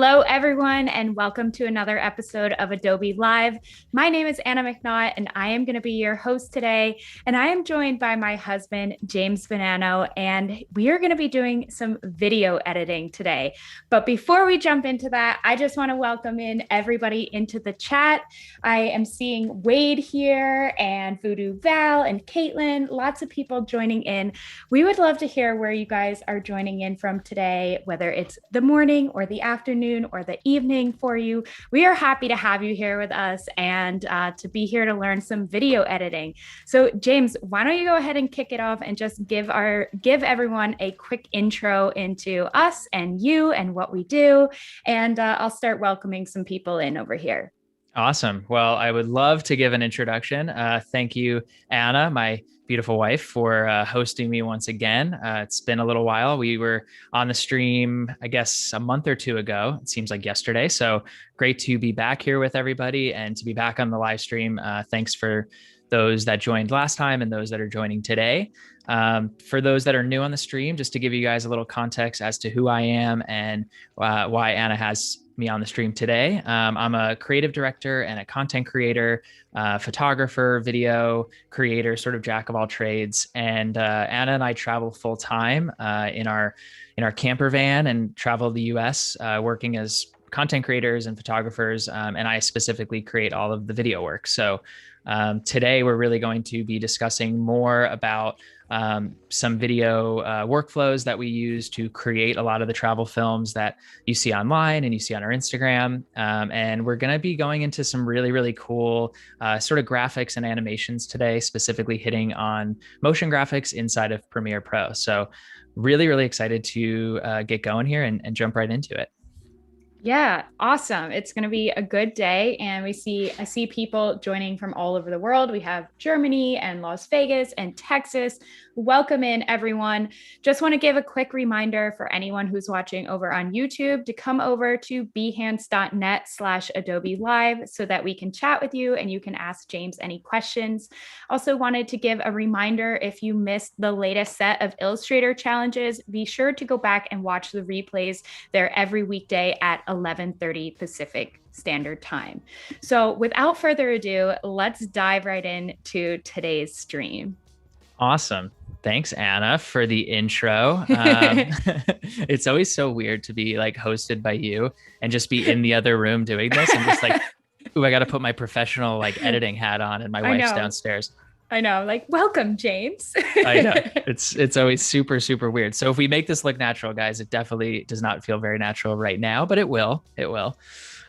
Hello, everyone, and welcome to another episode of Adobe Live. My name is Anna McNaught, and I am going to be your host today. And I am joined by my husband, James Bonanno, and we are going to be doing some video editing today. But before we jump into that, I just want to welcome in everybody into the chat. I am seeing Wade here, and Voodoo Val, and Caitlin, lots of people joining in. We would love to hear where you guys are joining in from today, whether it's the morning or the afternoon or the evening for you. We are happy to have you here with us and to be here to learn some video editing. So James, why don't you go ahead and kick it off and just give everyone a quick intro into us and you and what we do. And I'll start welcoming some people in over here. Awesome. Well, I would love to give an introduction. Thank you, Anna, my beautiful wife, for hosting me once again. It's been a little while. We were on the stream, I guess, a month or two ago. It seems like yesterday. So great to be back here with everybody and to be back on the live stream. Thanks for those that joined last time and those that are joining today. For those that are new on the stream, just to give you guys a little context as to who I am and why Anna has me on the stream today. I'm a creative director and a content creator, photographer, video creator, sort of jack of all trades. And Anna and I travel full time in our camper van and travel the US working as content creators and photographers. And I specifically create all of the video work. So today we're really going to be discussing more about some video workflows that we use to create a lot of the travel films that you see online and you see on our Instagram. And we're going to be going into some really, really cool sort of graphics and animations today, specifically hitting on motion graphics inside of Premiere Pro. So really, really excited to get going here and jump right into it. Yeah, awesome. It's going to be a good day. And I see people joining from all over the world. We have Germany and Las Vegas and Texas. Welcome in, everyone. Just want to give a quick reminder for anyone who's watching over on YouTube to come over to behance.net/Adobe Live so that we can chat with you and you can ask James any questions. Also wanted to give a reminder, if you missed the latest set of Illustrator challenges, be sure to go back and watch the replays. They're every weekday at 11:30 Pacific Standard Time. So without further ado, let's dive right into today's stream. Awesome. Thanks, Anna, for the intro. It's always so weird to be like hosted by you and just be in the other room doing this. I'm just like, ooh, I got to put my professional like editing hat on and my wife's downstairs. I know, like, welcome, James. I know. It's always super, super weird. So if we make this look natural, guys, it definitely does not feel very natural right now, but it will. It will.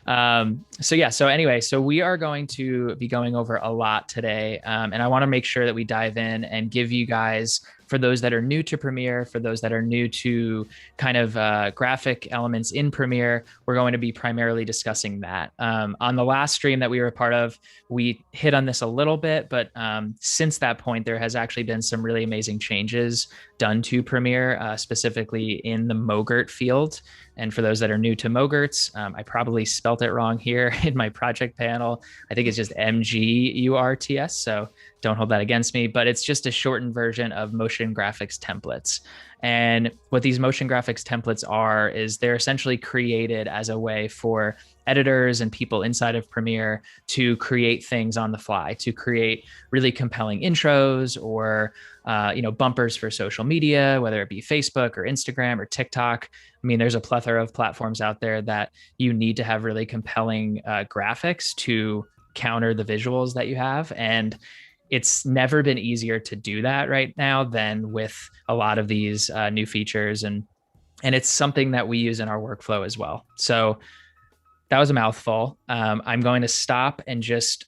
So anyway, we are going to be going over a lot today. And I want to make sure that we dive in and give you guys, for those that are new to Premiere, for those that are new to kind of graphic elements in Premiere, we're going to be primarily discussing that. On the last stream that we were a part of, we hit on this a little bit, but since that point, there has actually been some really amazing changes done to Premiere, specifically in the MOGRT field. And for those that are new to MOGRTs, I probably spelt it wrong here in my project panel. I think it's just MGURTS. So don't hold that against me, but it's just a shortened version of motion graphics templates. And what these motion graphics templates are, is they're essentially created as a way for editors and people inside of Premiere to create things on the fly, to create really compelling intros or bumpers for social media, whether it be Facebook or Instagram or TikTok. I mean, there's a plethora of platforms out there that you need to have really compelling graphics to counter the visuals that you have. And it's never been easier to do that right now than with a lot of these new features. And it's something that we use in our workflow as well. So that was a mouthful. I'm going to stop and just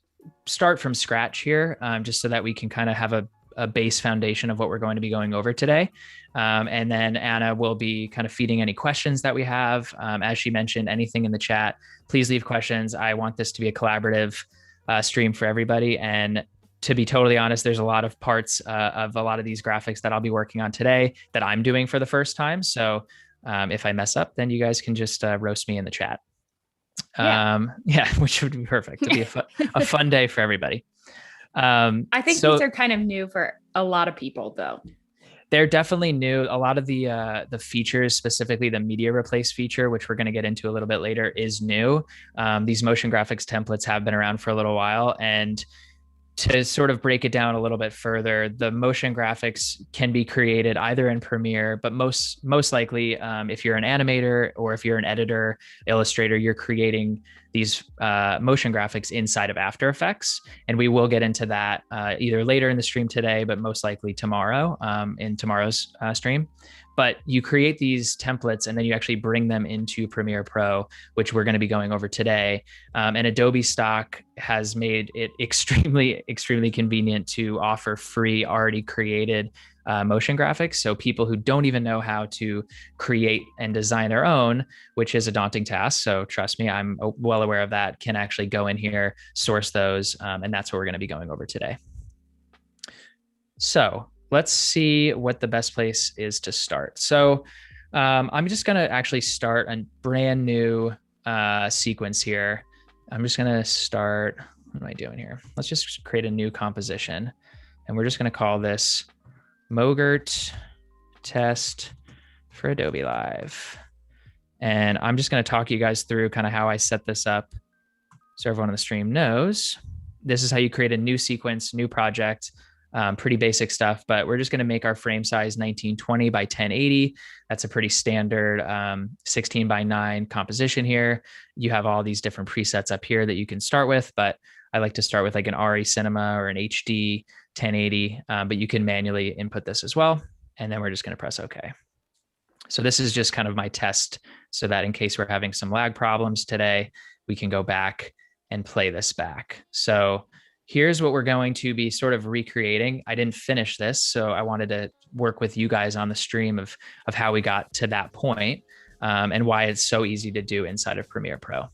start from scratch here, just so that we can kind of have a base foundation of what we're going to be going over today. And then Anna will be kind of feeding any questions that we have. As she mentioned, anything in the chat, please leave questions. I want this to be a collaborative stream for everybody. And to be totally honest, there's a lot of parts of a lot of these graphics that I'll be working on today that I'm doing for the first time. So if I mess up, then you guys can just roast me in the chat. Which would be perfect. It'd be a fun day for everybody. I think these are kind of new for a lot of people, though. They're definitely new. A lot of the features, specifically the media replace feature, which we're going to get into a little bit later, is new. These motion graphics templates have been around for a little while, and to sort of break it down a little bit further, the motion graphics can be created either in Premiere, but most likely, if you're an animator or if you're an editor, illustrator, you're creating these motion graphics inside of After Effects. And we will get into that either later in the stream today, but most likely tomorrow in tomorrow's stream. But you create these templates and then you actually bring them into Premiere Pro, which we're going to be going over today. And Adobe Stock has made it extremely, extremely convenient to offer free, already created motion graphics. So people who don't even know how to create and design their own, which is a daunting task. So trust me, I'm well aware of that, can actually go in here, source those. And that's what we're going to be going over today. So let's see what the best place is to start. So I'm just going to actually start a brand new sequence here. I'm just going to start, what am I doing here? Let's just create a new composition. And we're just going to call this MOGRT test for Adobe Live. And I'm just going to talk you guys through kind of how I set this up so everyone on the stream knows. This is how you create a new sequence, new project. Pretty basic stuff, but we're just going to make our frame size 1920 by 1080. That's a pretty standard 16 by 9 composition here. You have all these different presets up here that you can start with, but I like to start with like an RE Cinema or an HD 1080, but you can manually input this as well. And then we're just going to press OK. So this is just kind of my test so that in case we're having some lag problems today, we can go back and play this back. So here's what we're going to be sort of recreating. I didn't finish this, so I wanted to work with you guys on the stream of how we got to that point, and why it's so easy to do inside of Premiere Pro.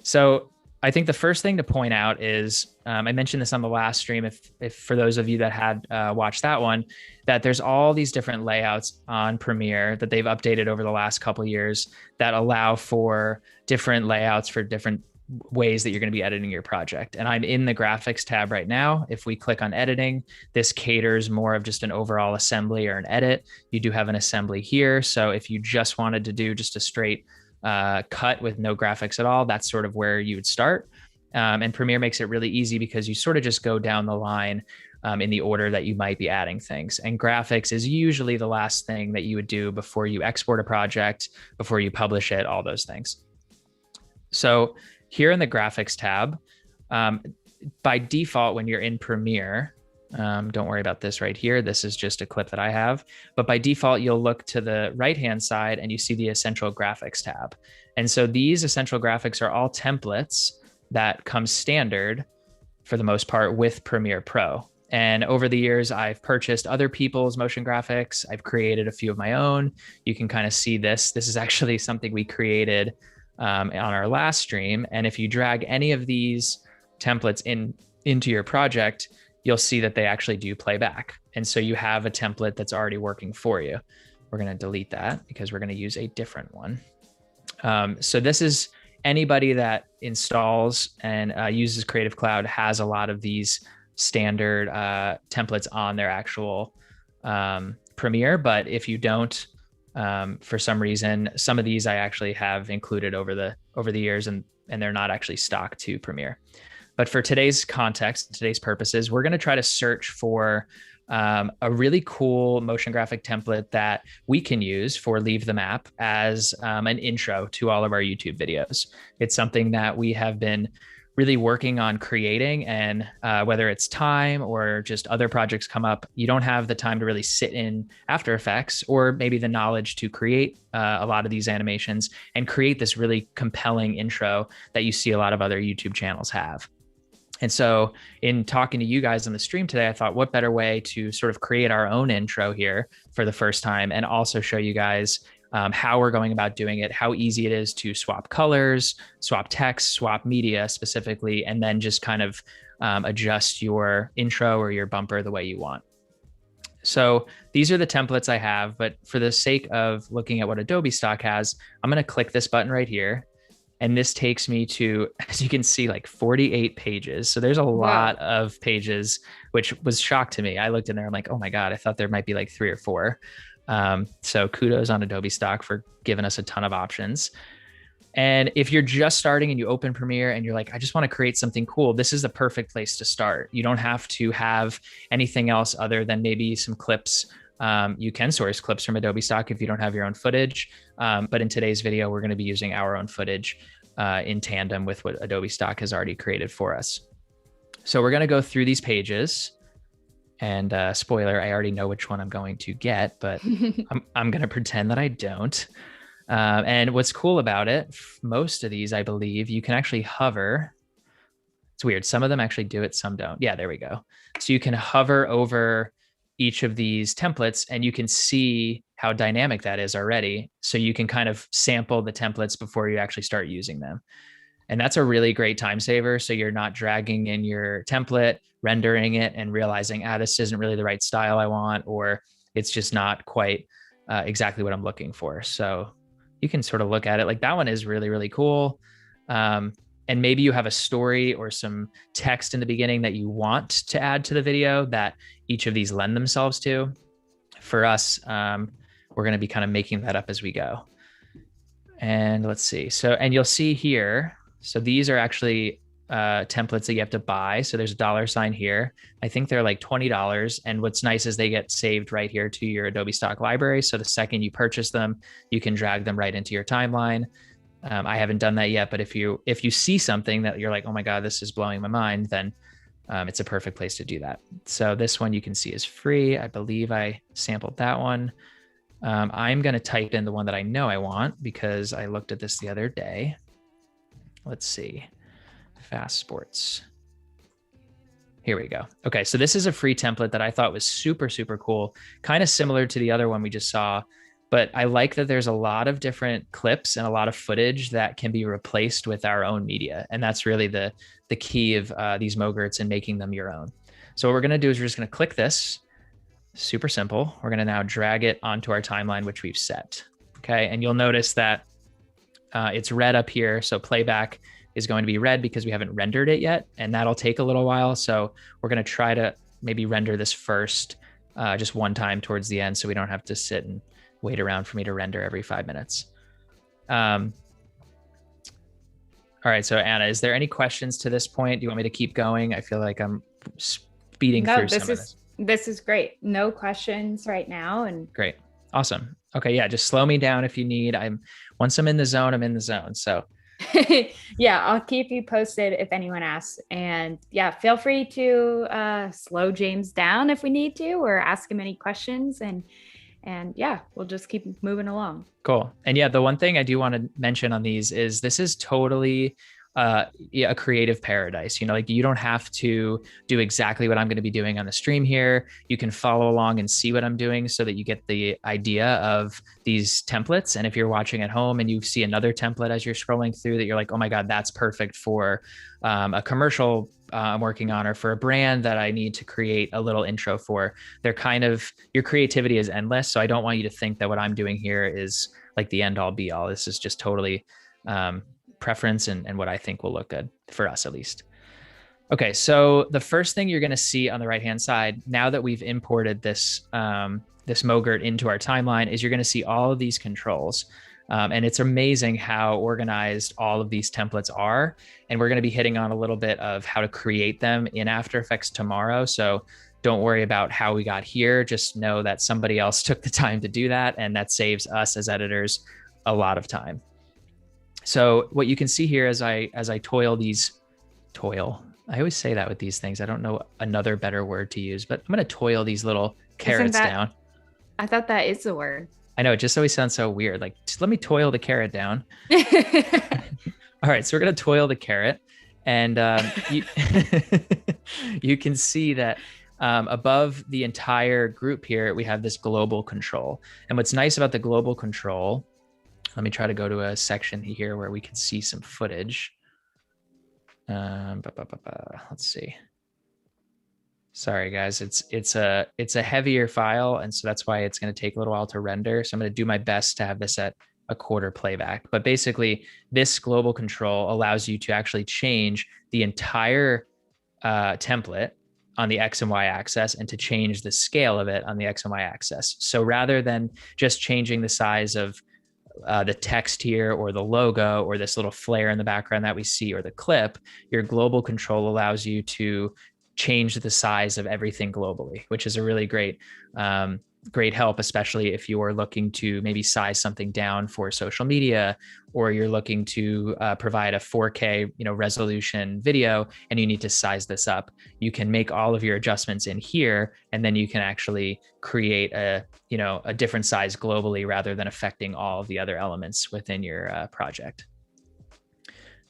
So I think the first thing to point out is, I mentioned this on the last stream, if for those of you that had watched that one, that there's all these different layouts on Premiere that they've updated over the last couple of years that allow for different layouts for different ways that you're going to be editing your project. And I'm in the graphics tab right now. If we click on editing, this caters more of just an overall assembly or an edit. You do have an assembly here. So if you just wanted to do just a straight cut with no graphics at all, that's sort of where you would start. And Premiere makes it really easy because you sort of just go down the line in the order that you might be adding things. And graphics is usually the last thing that you would do before you export a project, before you publish it, all those things. So here in the graphics tab, by default, when you're in Premiere, don't worry about this right here. This is just a clip that I have. But by default, you'll look to the right-hand side and you see the Essential Graphics tab. And so these Essential Graphics are all templates that come standard, for the most part, with Premiere Pro. And over the years, I've purchased other people's motion graphics. I've created a few of my own. You can kind of see this. This is actually something we created on our last stream. And if you drag any of these templates into your project, you'll see that they actually do play back. And so you have a template that's already working for you. We're going to delete that because we're going to use a different one. So this is anybody that installs and uses Creative Cloud has a lot of these standard templates on their actual Premiere. But if you don't, for some reason, some of these I actually have included over the years, and they're not actually stock to Premiere. But for today's context, today's purposes, we're going to try to search for a really cool motion graphic template that we can use for Leave the Map as an intro to all of our YouTube videos. It's something that we have been really working on creating, and whether it's time or just other projects come up, you don't have the time to really sit in After Effects or maybe the knowledge to create a lot of these animations and create this really compelling intro that you see a lot of other YouTube channels have. And so in talking to you guys on the stream today, I thought what better way to sort of create our own intro here for the first time, and also show you guys how we're going about doing it, how easy it is to swap colors, swap text, swap media specifically, and then just kind of adjust your intro or your bumper the way you want. So these are the templates I have, but for the sake of looking at what Adobe Stock has, I'm going to click this button right here. And this takes me to, as you can see, like 48 pages. So there's a Wow. lot of pages, which was shock to me. I looked in there, I'm like, oh my God, I thought there might be like 3 or 4. So kudos on Adobe Stock for giving us a ton of options. And if you're just starting and you open Premiere and you're like, I just want to create something cool, this is the perfect place to start. You don't have to have anything else other than maybe some clips. You can source clips from Adobe Stock if you don't have your own footage. But in today's video, we're going to be using our own footage in tandem with what Adobe Stock has already created for us. So we're going to go through these pages. And spoiler, I already know which one I'm going to get, but I'm going to pretend that I don't. And what's cool about it, most of these, I believe, you can actually hover. It's weird. Some of them actually do it, some don't. Yeah, there we go. So you can hover over each of these templates and you can see how dynamic that is already. So you can kind of sample the templates before you actually start using them. And that's a really great time saver. So you're not dragging in your template, rendering it, and realizing, this isn't really the right style I want, or it's just not quite exactly what I'm looking for. So you can sort of look at it like that one is really, really cool. And maybe you have a story or some text in the beginning that you want to add to the video that each of these lend themselves to. For us, we're going to be kind of making that up as we go. And let's see. So, and you'll see here, so these are actually templates that you have to buy. So there's a $sign here. I think they're like $20. And what's nice is they get saved right here to your Adobe Stock library. So the second you purchase them, you can drag them right into your timeline. I haven't done that yet, but if you see something that you're like, oh my God, this is blowing my mind, then it's a perfect place to do that. So this one you can see is free. I believe I sampled that one. I'm going to type in the one that I know I want because I looked at this the other day. Let's see. Fast sports. Here we go. Okay, so this is a free template that I thought was super, super cool. Kind of similar to the other one we just saw, but I like that there's a lot of different clips and a lot of footage that can be replaced with our own media. And that's really the key of these MOGRTs and making them your own. So what we're going to do is we're just going to click this. Super simple. We're going to now drag it onto our timeline, which we've set. Okay, and you'll notice that it's red up here. So playback is going to be red because we haven't rendered it yet, and that'll take a little while. So we're going to try to maybe render this first, just one time towards the end, so we don't have to sit and wait around for me to render every 5 minutes. All right, so Anna, is there any questions to this point? Do you want me to keep going? I feel like I'm speeding through some of this. This is great. No questions right now. And great. Awesome. Okay. Yeah. Just slow me down if you need. Once I'm in the zone, I'm in the zone. So yeah, I'll keep you posted if anyone asks. And yeah, feel free to slow James down if we need to, or ask him any questions. And yeah, we'll just keep moving along. Cool. And yeah, the one thing I do want to mention on these is this is totally a creative paradise. Like you don't have to do exactly what I'm going to be doing on the stream here. You can follow along and see what I'm doing so that you get the idea of these templates. And if you're watching at home and you see another template as you're scrolling through that you're like, oh my God, that's perfect for a commercial I'm working on, or for a brand that I need to create a little intro for, your creativity is endless. So I don't want you to think that what I'm doing here is like the end all be all. This is just totally preference and what I think will look good for us, at least. Okay, so the first thing you're going to see on the right-hand side, now that we've imported this MOGRT into our timeline, is you're going to see all of these controls. And it's amazing how organized all of these templates are. And we're going to be hitting on a little bit of how to create them in After Effects tomorrow. So don't worry about how we got here. Just know that somebody else took the time to do that. And that saves us as editors a lot of time. So what you can see here as I toil, I always say that with these things. I don't know another better word to use, but I'm going to toil these little carrots down. I thought that is the word. I know, it just always sounds so weird. Like, just let me toil the carrot down. All right, so we're going to toil the carrot. And you can see that above the entire group here, we have this global control. And what's nice about the global control, let me try to go to a section here where we can see some footage. Let's see. Sorry, guys, it's a heavier file, and so that's why it's going to take a little while to render. So I'm going to do my best to have this at a quarter playback. But basically, this global control allows you to actually change the entire template on the X and Y axis and to change the scale of it on the X and Y axis. So rather than just changing the size of the text here or the logo or this little flare in the background that we see or the clip, your global control allows you to change the size of everything globally, which is a really great help, especially if you're looking to maybe size something down for social media, or you're looking to provide a 4K resolution video and you need to size this up. You can make all of your adjustments in here, and then you can actually create a different size globally rather than affecting all of the other elements within your project.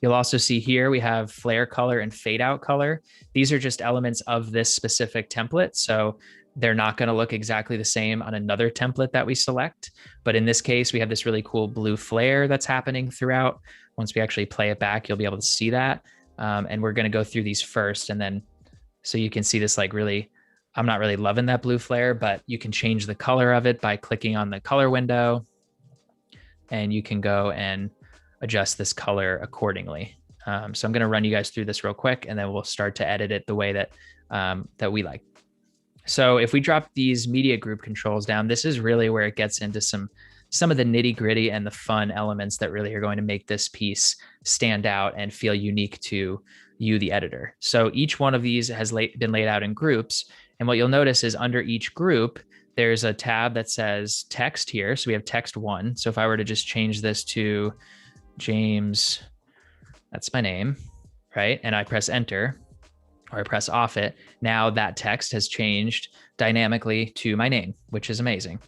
You'll also see here we have flare color and fade out color. These are just elements of this specific template. So they're not going to look exactly the same on another template that we select. But in this case, we have this really cool blue flare that's happening throughout. Once we actually play it back, you'll be able to see that. And we're going to go through these first. And then, so you can see this I'm not really loving that blue flare, but you can change the color of it by clicking on the color window. And you can go and adjust this color accordingly. So I'm going to run you guys through this real quick, and then we'll start to edit it the way that we like. So if we drop these media group controls down, this is really where it gets into some of the nitty gritty and the fun elements that really are going to make this piece stand out and feel unique to you, the editor. So each one of these has been laid out in groups. And what you'll notice is under each group, there's a tab that says text here. So we have text 1. So if I were to just change this to James, that's my name, right? And I press enter, or I press off it. Now that text has changed dynamically to my name, which is amazing.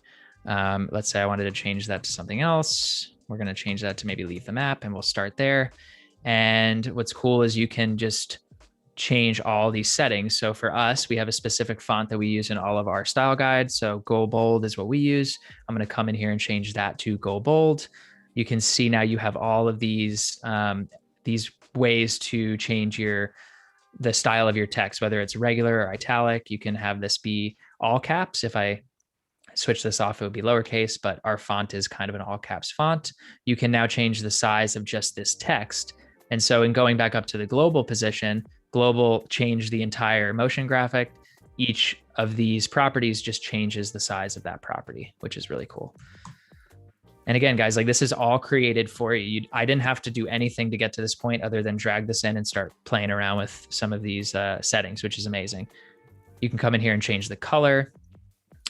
Let's say I wanted to change that to something else. We're going to change that to maybe leave the map, and we'll start there. And what's cool is you can just change all these settings. So for us, we have a specific font that we use in all of our style guides. So Go Bold is what we use. I'm going to come in here and change that to Go Bold. You can see now you have all of these ways to change the style of your text, whether it's regular or italic. You can have this be all caps. If I switch this off, it would be lowercase, but our font is kind of an all caps font. You can now change the size of just this text. And so in going back up to the global position, global changed the entire motion graphic. Each of these properties just changes the size of that property, which is really cool. And again, guys, this is all created for you. I didn't have to do anything to get to this point other than drag this in and start playing around with some of these settings, which is amazing. You can come in here and change the color.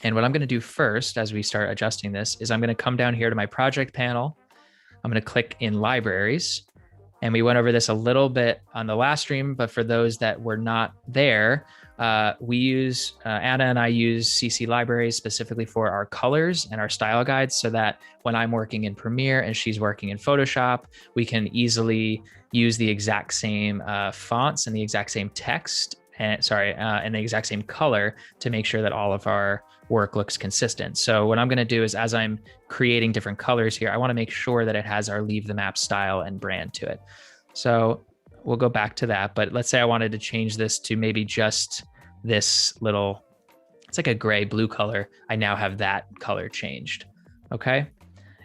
And what I'm going to do first as we start adjusting this is I'm going to come down here to my project panel. I'm going to click in libraries. And we went over this a little bit on the last stream, but for those that were not there, we use, Anna and I use CC libraries specifically for our colors and our style guides, so that when I'm working in Premiere and she's working in Photoshop, we can easily use the exact same fonts and the exact same text and the exact same color to make sure that all of our work looks consistent. So what I'm going to do is, as I'm creating different colors here, I want to make sure that it has our leave the map style and brand to it. So we'll go back to that, but let's say I wanted to change this to maybe just this little, it's like a gray blue color. I now have that color changed. Okay.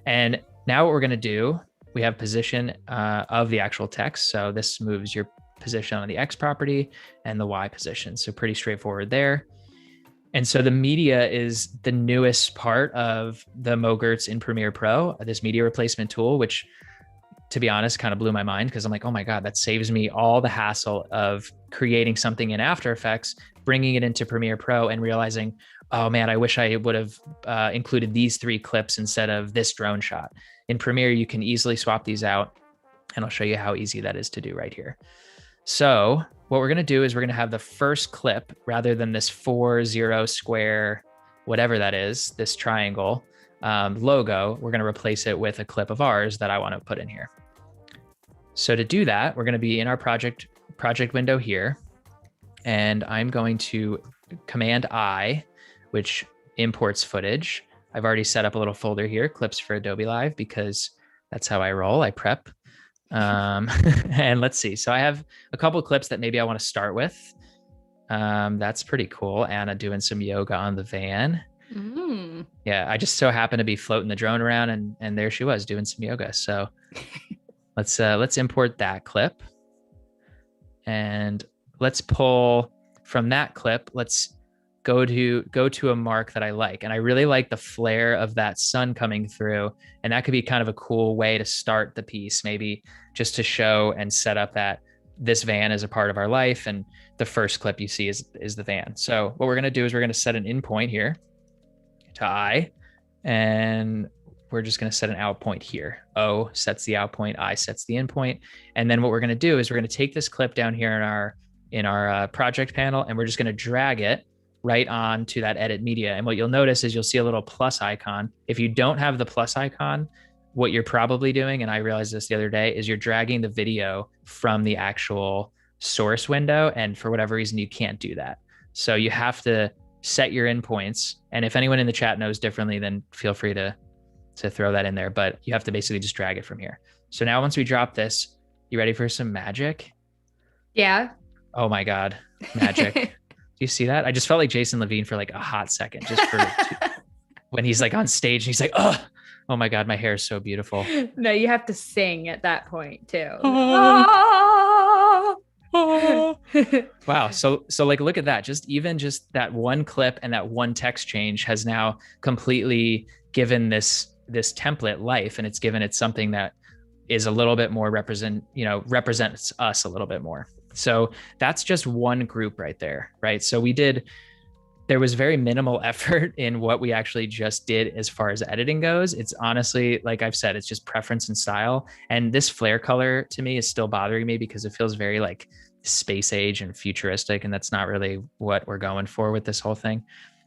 And now what we're going to do, we have position of the actual text. So this moves your position on the X property and the Y position. So pretty straightforward there. And so the media is the newest part of the MOGRTs in Premiere Pro, this media replacement tool, which, to be honest, kind of blew my mind, because I'm like, oh my God, that saves me all the hassle of creating something in After Effects, bringing it into Premiere Pro and realizing, oh man, I wish I would have included these 3 clips instead of this drone shot. In Premiere, you can easily swap these out, and I'll show you how easy that is to do right here. So what we're going to do is we're going to have the first clip, rather than this 4-0 square, whatever that is, this triangle logo, we're going to replace it with a clip of ours that I want to put in here. So to do that, we're going to be in our project window here, and I'm going to Command I, which imports footage. I've already set up a little folder here, clips for Adobe Live, because that's how I roll. I prep. And let's see. So I have a couple of clips that maybe I want to start with. That's pretty cool. Anna doing some yoga on the van. Mm. Yeah, I just so happened to be floating the drone around, and there she was doing some yoga. So let's import that clip, and let's pull from that clip. Let's go to a mark that I like. And I really like the flare of that sun coming through. And that could be kind of a cool way to start the piece, maybe just to show and set up that this van is a part of our life. And the first clip you see is the van. So what we're going to do is we're going to set an in point here to I, and we're just going to set an out point here. O sets the out point, I sets the in point. And then what we're going to do is we're going to take this clip down here in our project panel, and we're just going to drag it right on to that edit media. And what you'll notice is you'll see a little plus icon. If you don't have the plus icon, what you're probably doing, and I realized this the other day, is you're dragging the video from the actual source window. And for whatever reason, you can't do that. So you have to set your endpoints. And if anyone in the chat knows differently, then feel free to throw that in there. But you have to basically just drag it from here. So now once we drop this, you ready for some magic? Yeah. Oh my God, magic. Do you see that? I just felt like Jason Levine for like a hot second, just for when he's like on stage and he's like, oh my God, my hair is so beautiful. No, you have to sing at that point too. Wow. So like, look at that. Just that one clip and that one text change has now completely given this template life, and it's given it something that is a little bit more represents us a little bit more. So that's just one group right there, right? So there was very minimal effort in what we actually just did as far as editing goes. It's honestly, like I've said, it's just preference and style. And this flare color to me is still bothering me because it feels very like space age and futuristic. And that's not really what we're going for with this whole thing.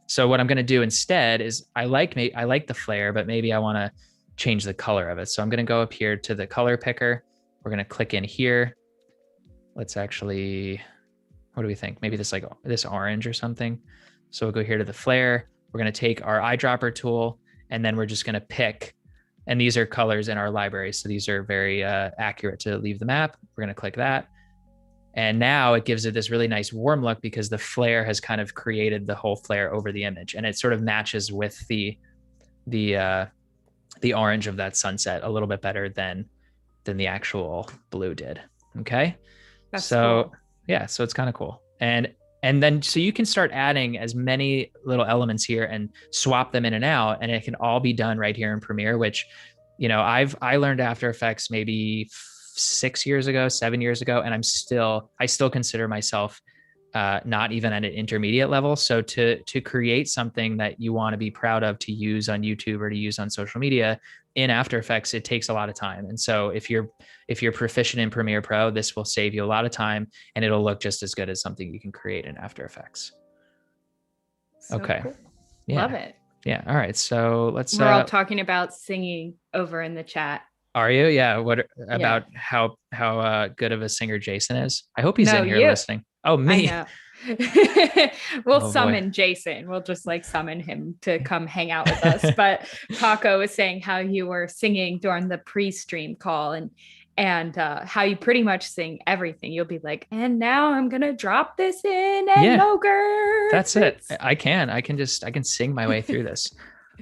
So what I'm going to do instead is I like the flare, but maybe I want to change the color of it. So I'm going to go up here to the color picker. We're going to click in here. Let's actually, what do we think? Maybe this orange or something. So we'll go here to the flare. We're going to take our eyedropper tool, and then we're just going to pick, and these are colors in our library. So these are very accurate to leave the map. We're going to click that. And now it gives it this really nice warm look because the flare has kind of created the whole flare over the image, and it sort of matches with the orange of that sunset a little bit better than the actual blue did. Okay. That's so cool. Yeah, so it's kind of cool. And then so you can start adding as many little elements here and swap them in and out, and it can all be done right here in Premiere, which, I learned After Effects maybe 7 years ago, and I still consider myself not even at an intermediate level. So to create something that you want to be proud of to use on YouTube or to use on social media in After Effects, it takes a lot of time. And so if you're proficient in Premiere Pro, this will save you a lot of time, and it'll look just as good as something you can create in After Effects. So okay. Cool. Yeah. Love it. Yeah. All right. So let's. We're all talking about singing over in the chat. Are you? Yeah. What about how good of a singer Jason is? I hope he's in here listening. Oh, me. I know. We'll summon Jason. We'll just summon him to come hang out with us. But Paco was saying how you were singing during the pre-stream call and how you pretty much sing everything. You'll be like, and now I'm going to drop this in and MOGRT. That's it. I can sing my way through this.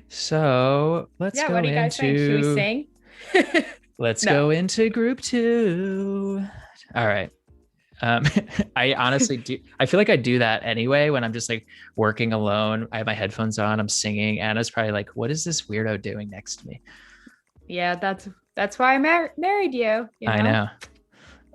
So let's go what do you guys think? Should we sing? Let's go into group 2. All right. I honestly do. I feel like I do that anyway when I'm just working alone. I have my headphones on. I'm singing. Anna's probably like, "What is this weirdo doing next to me?" Yeah, that's why I married you. I know.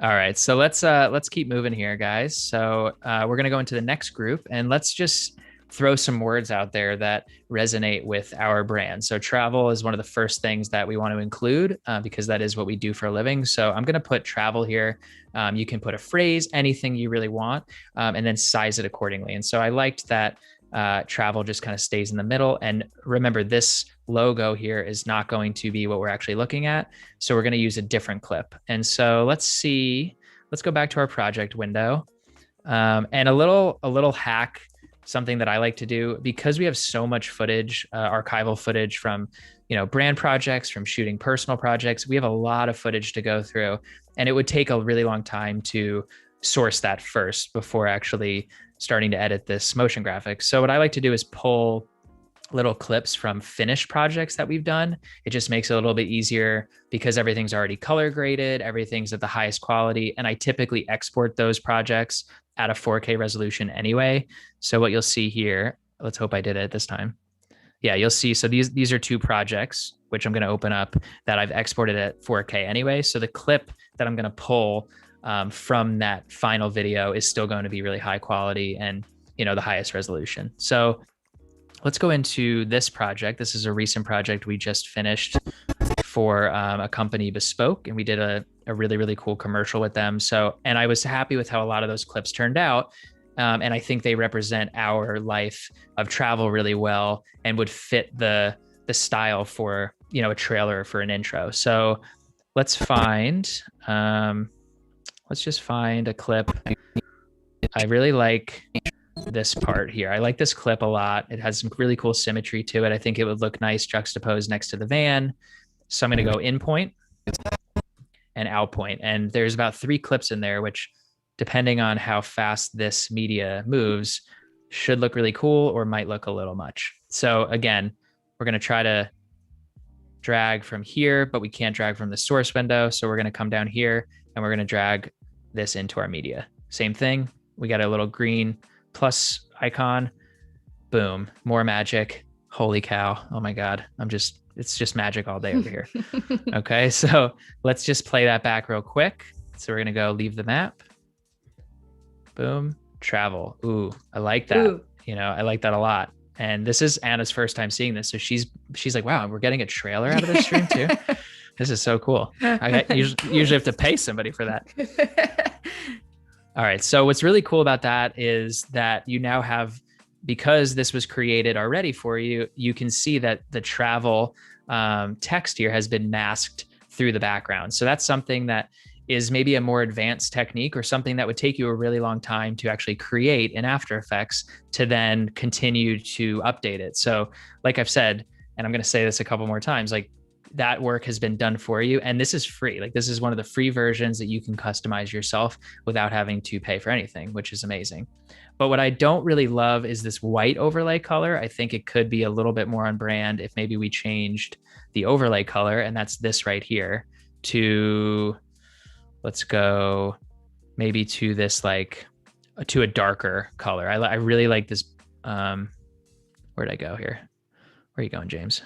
All right, so let's keep moving here, guys. So we're gonna go into the next group, and let's just throw some words out there that resonate with our brand. So travel is one of the first things that we want to include because that is what we do for a living. So I'm going to put travel here. You can put a phrase, anything you really want, and then size it accordingly. And so I liked that travel just kind of stays in the middle. And remember, this logo here is not going to be what we're actually looking at. So we're going to use a different clip. And so let's go back to our project window and a little hack. Something that I like to do, because we have so much footage, archival footage from, brand projects, from shooting personal projects. We have a lot of footage to go through, and it would take a really long time to source that first before actually starting to edit this motion graphic. So what I like to do is pull little clips from finished projects that we've done. It just makes it a little bit easier because everything's already color graded, everything's at the highest quality. And I typically export those projects at a 4K resolution anyway. So what you'll see here, let's hope I did it this time. Yeah, you'll see. So these are two projects, which I'm going to open up, that I've exported at 4K anyway. So the clip that I'm going to pull from that final video is still going to be really high quality and, you know, the highest resolution. So let's go into this project. This is a recent project we just finished for a company, Bespoke, and we did a really, really cool commercial with them. So, and I was happy with how a lot of those clips turned out. And I think they represent our life of travel really well and would fit the style for, you know, a trailer for an intro. So let's just find a clip. I really like this part here. I like this clip a lot. It has some really cool symmetry to it. I think it would look nice juxtaposed next to the van. So I'm going to go in point and out point. And there's about 3 clips in there, which, depending on how fast this media moves, should look really cool or might look a little much. So again, we're going to try to drag from here, but we can't drag from the source window. So we're going to come down here and we're going to drag this into our media. Same thing. We got a little green plus icon. Boom. More magic. Holy cow. Oh my God. It's just magic all day over here. Okay. So let's just play that back real quick. So we're going to go leave the map. Boom. Travel. Ooh, I like that. Ooh. You know, I like that a lot. And this is Anna's first time seeing this. So she's like, wow, we're getting a trailer out of this stream too. This is so cool. I usually have to pay somebody for that. All right. So what's really cool about that is that you now have, because this was created already for you, you can see that the travel text here has been masked through the background. So that's something that is maybe a more advanced technique or something that would take you a really long time to actually create in After Effects to then continue to update it. So like I've said, and I'm going to say this a couple more times, like that work has been done for you. And this is free. Like this is one of the free versions that you can customize yourself without having to pay for anything, which is amazing. But what I don't really love is this white overlay color. I think it could be a little bit more on brand if maybe we changed the overlay color, and that's this right here, to, let's go maybe to this, like to a darker color. I really like this. Where'd I go here? Where are you going, James?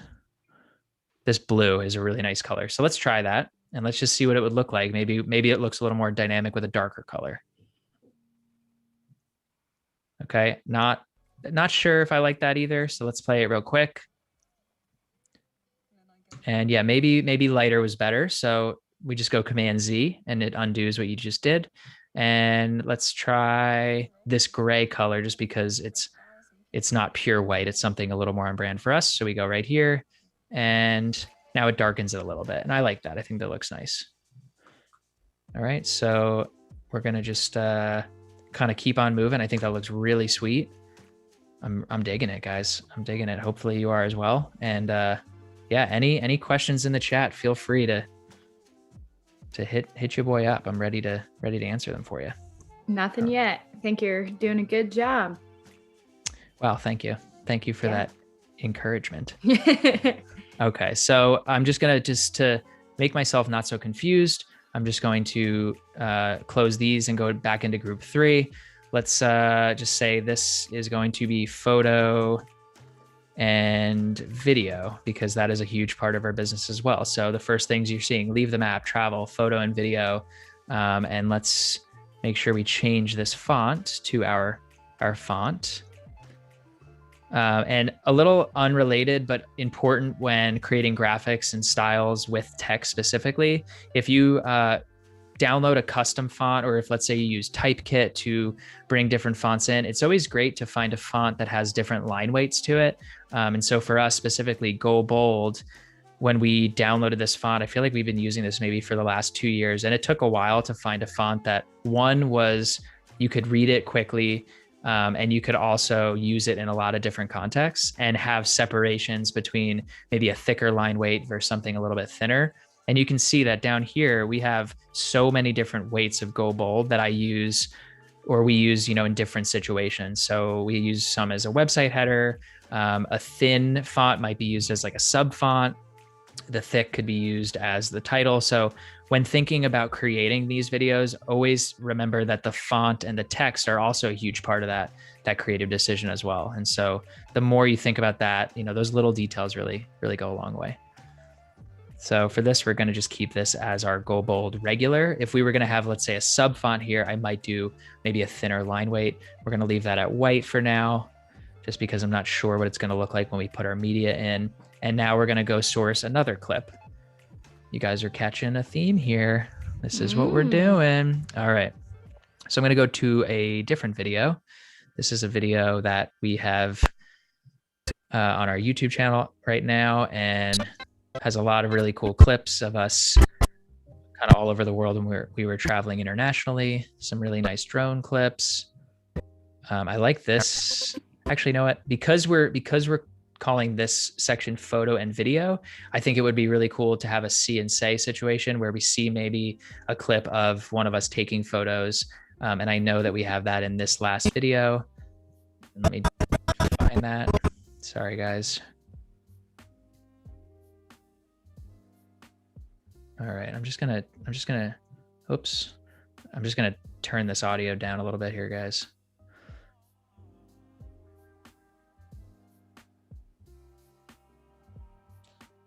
This blue is a really nice color. So let's try that and let's just see what it would look like. Maybe it looks a little more dynamic with a darker color. Okay, not sure if I like that either. So let's play it real quick. And yeah, maybe lighter was better. So we just go Command Z and it undoes what you just did. And let's try this gray color just because it's not pure white. It's something a little more on brand for us. So we go right here and now it darkens it a little bit. And I like that. I think that looks nice. All right. So we're going to just kind of keep on moving. I think that looks really sweet. I'm digging it, guys. I'm digging it. Hopefully you are as well. And yeah, any questions in the chat, feel free to hit your boy up. I'm ready to answer them for you. Nothing yet. I think you're doing a good job. Well, thank you. Thank you for that encouragement. Okay, so I'm just gonna, just to make myself not so confused, I'm just going to close these and go back into group 3. Let's just say this is going to be photo and video, because that is a huge part of our business as well. So the first things you're seeing, leave the map, travel, photo and video. And let's make sure we change this font to our font. And a little unrelated, but important when creating graphics and styles with text specifically, if you download a custom font, or if, let's say, you use Typekit to bring different fonts in, it's always great to find a font that has different line weights to it. And so for us specifically, Go Bold, when we downloaded this font, I feel like we've been using this maybe for the last 2 years, and it took a while to find a font that, one, was you could read it quickly, and you could also use it in a lot of different contexts and have separations between maybe a thicker line weight versus something a little bit thinner. And you can see that down here, we have so many different weights of Go Bold that I use or we use, in different situations. So we use some as a website header. A thin font might be used as like a sub font. The thick could be used as the title. So when thinking about creating these videos, always remember that the font and the text are also a huge part of that creative decision as well. And so the more you think about that, those little details really, really go a long way. So for this, we're going to just keep this as our Go Bold regular. If we were going to have, let's say, a sub font here, I might do maybe a thinner line weight. We're going to leave that at white for now, just because I'm not sure what it's going to look like when we put our media in. And now we're going to go source another clip. You guys are catching a theme here. This is what we're doing. All right. So I'm going to go to a different video. This is a video that we have on our YouTube channel right now, and has a lot of really cool clips of us kind of all over the world when we were traveling internationally. Some really nice drone clips. I like this. Actually, you know what? Because we're calling this section photo and video, I think it would be really cool to have a see and say situation where we see maybe a clip of one of us taking photos. And I know that we have that in this last video. Let me find that. Sorry, guys. All right, I'm just gonna turn this audio down a little bit here, guys.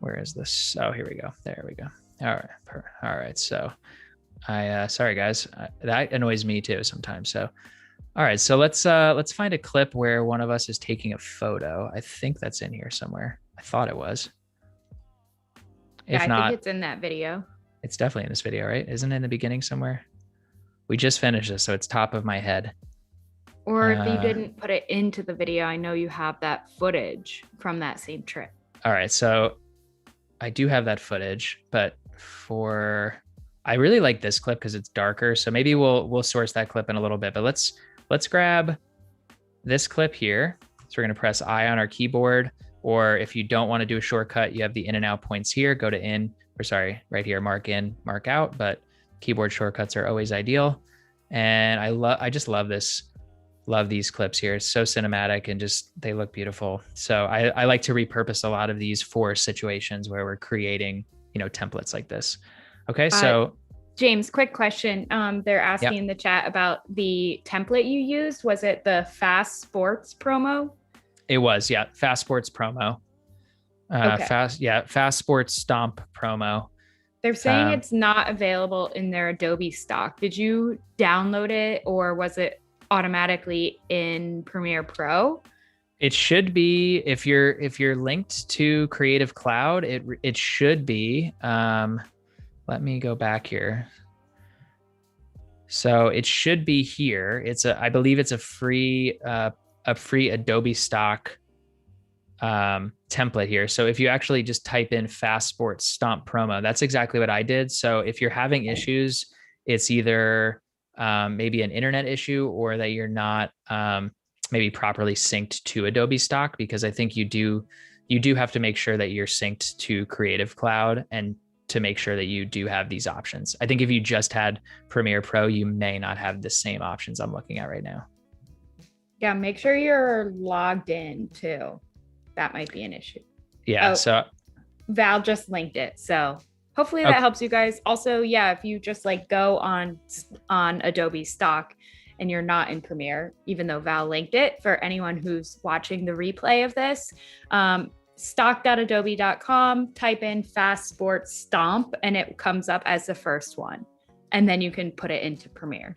Where is this? Oh, here we go. There we go. All right. So sorry guys, that annoys me too sometimes. So, all right. So let's find a clip where one of us is taking a photo. I think that's in here somewhere. I thought it was. Yeah, I think it's in that video. It's definitely in this video, right? Isn't it in the beginning somewhere? We just finished this, so it's top of my head. Or if you didn't put it into the video, I know you have that footage from that same trip. All right, so I do have that footage, but I really like this clip because it's darker. So maybe we'll source that clip in a little bit. But let's grab this clip here. So we're gonna press I on our keyboard. Or if you don't want to do a shortcut, you have the in and out points here. Go to right here, mark in, mark out. But keyboard shortcuts are always ideal. And I just love this. Love these clips here. It's so cinematic and they look beautiful. So I like to repurpose a lot of these for situations where we're creating, templates like this. Okay, so James, quick question. They're asking in the chat about the template you used. Was it the Fast Sports promo? It was, yeah. Fast Sports promo. Okay. Fast Sports Stomp promo. They're saying it's not available in their Adobe stock. Did you download it, or was it automatically in Premiere Pro? It should be. If you're linked to Creative Cloud, it should be. Let me go back here. So it should be here. I believe it's a free Adobe stock template here. So if you actually just type in Fast Sports Stomp promo, that's exactly what I did. So if you're having issues, it's either maybe an internet issue or that you're not maybe properly synced to Adobe stock, because I think you do have to make sure that you're synced to Creative Cloud and to make sure that you do have these options. I think if you just had Premiere Pro, you may not have the same options I'm looking at right now. Yeah, make sure you're logged in too. That might be an issue. Yeah, so Val just linked it. So hopefully that helps you guys. Also, yeah, if you just go on Adobe stock and you're not in Premiere, even though Val linked it, for anyone who's watching the replay of this, stock.adobe.com, type in Fast Sports Stomp, and it comes up as the first one. And then you can put it into Premiere.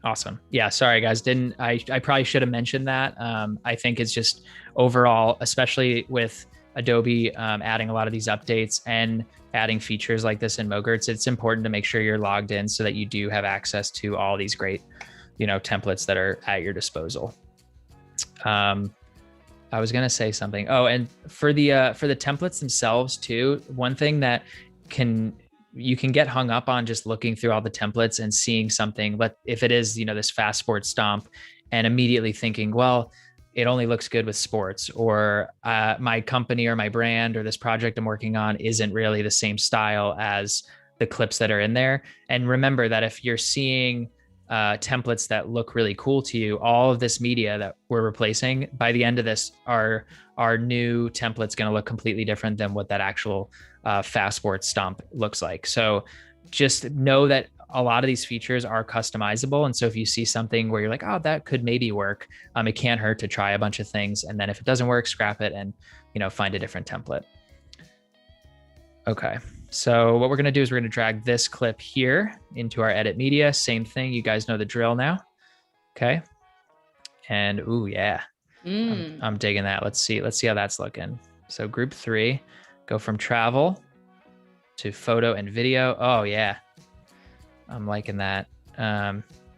Awesome. Yeah. Sorry, guys. I probably should have mentioned that. I think it's just overall, especially with Adobe adding a lot of these updates and adding features like this in MOGRTs, it's important to make sure you're logged in so that you do have access to all these great, templates that are at your disposal. I was going to say something. Oh, and for the templates themselves too, one thing that you can get hung up on just looking through all the templates and seeing something, but if it is, this Fast Sports Stomp, and immediately thinking, well, it only looks good with sports, or my company or my brand or this project I'm working on isn't really the same style as the clips that are in there. And remember that if you're seeing templates that look really cool to you, all of this media that we're replacing, by the end of this, our new template's going to look completely different than what that actual Fastsport Stomp looks like. So just know that a lot of these features are customizable. And so if you see something where you're like, oh, that could maybe work, it can't hurt to try a bunch of things. And then if it doesn't work, scrap it and, find a different template. Okay. So what we're going to do is we're going to drag this clip here into our edit media. Same thing. You guys know the drill now. Okay. And ooh, yeah. I'm digging that. Let's see how that's looking. So group 3, go from travel to photo and video. Oh yeah. I'm liking that.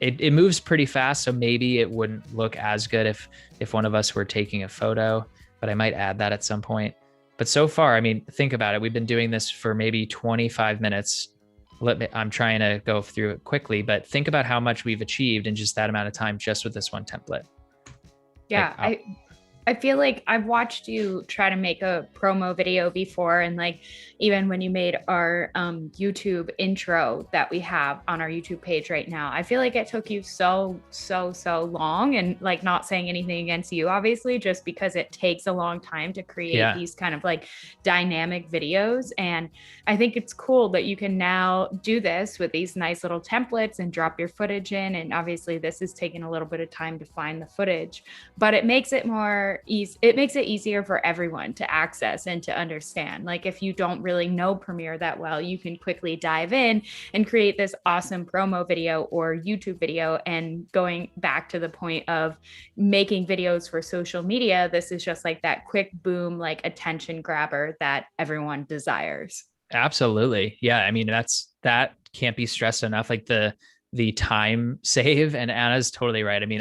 It moves pretty fast, so maybe it wouldn't look as good if one of us were taking a photo, but I might add that at some point. But so far, I mean, think about it. We've been doing this for maybe 25 minutes. I'm trying to go through it quickly, but think about how much we've achieved in just that amount of time, just with this one template. Yeah, like, I feel like I've watched you try to make a promo video before. And like, even when you made our YouTube intro that we have on our YouTube page right now, I feel like it took you so long, and like, not saying anything against you, obviously, just because it takes a long time to create these kind of like dynamic videos. And I think it's cool that you can now do this with these nice little templates and drop your footage in. And obviously this is taking a little bit of time to find the footage, but it makes it more easy. It makes it easier for everyone to access and to understand. Like, if you don't really know Premiere that well, you can quickly dive in and create this awesome promo video or YouTube video. And going back to the point of making videos for social media, this is just like that quick boom, like attention grabber that everyone desires. Absolutely. Yeah. I mean, that can't be stressed enough. Like the time save, and Anna's totally right. I mean,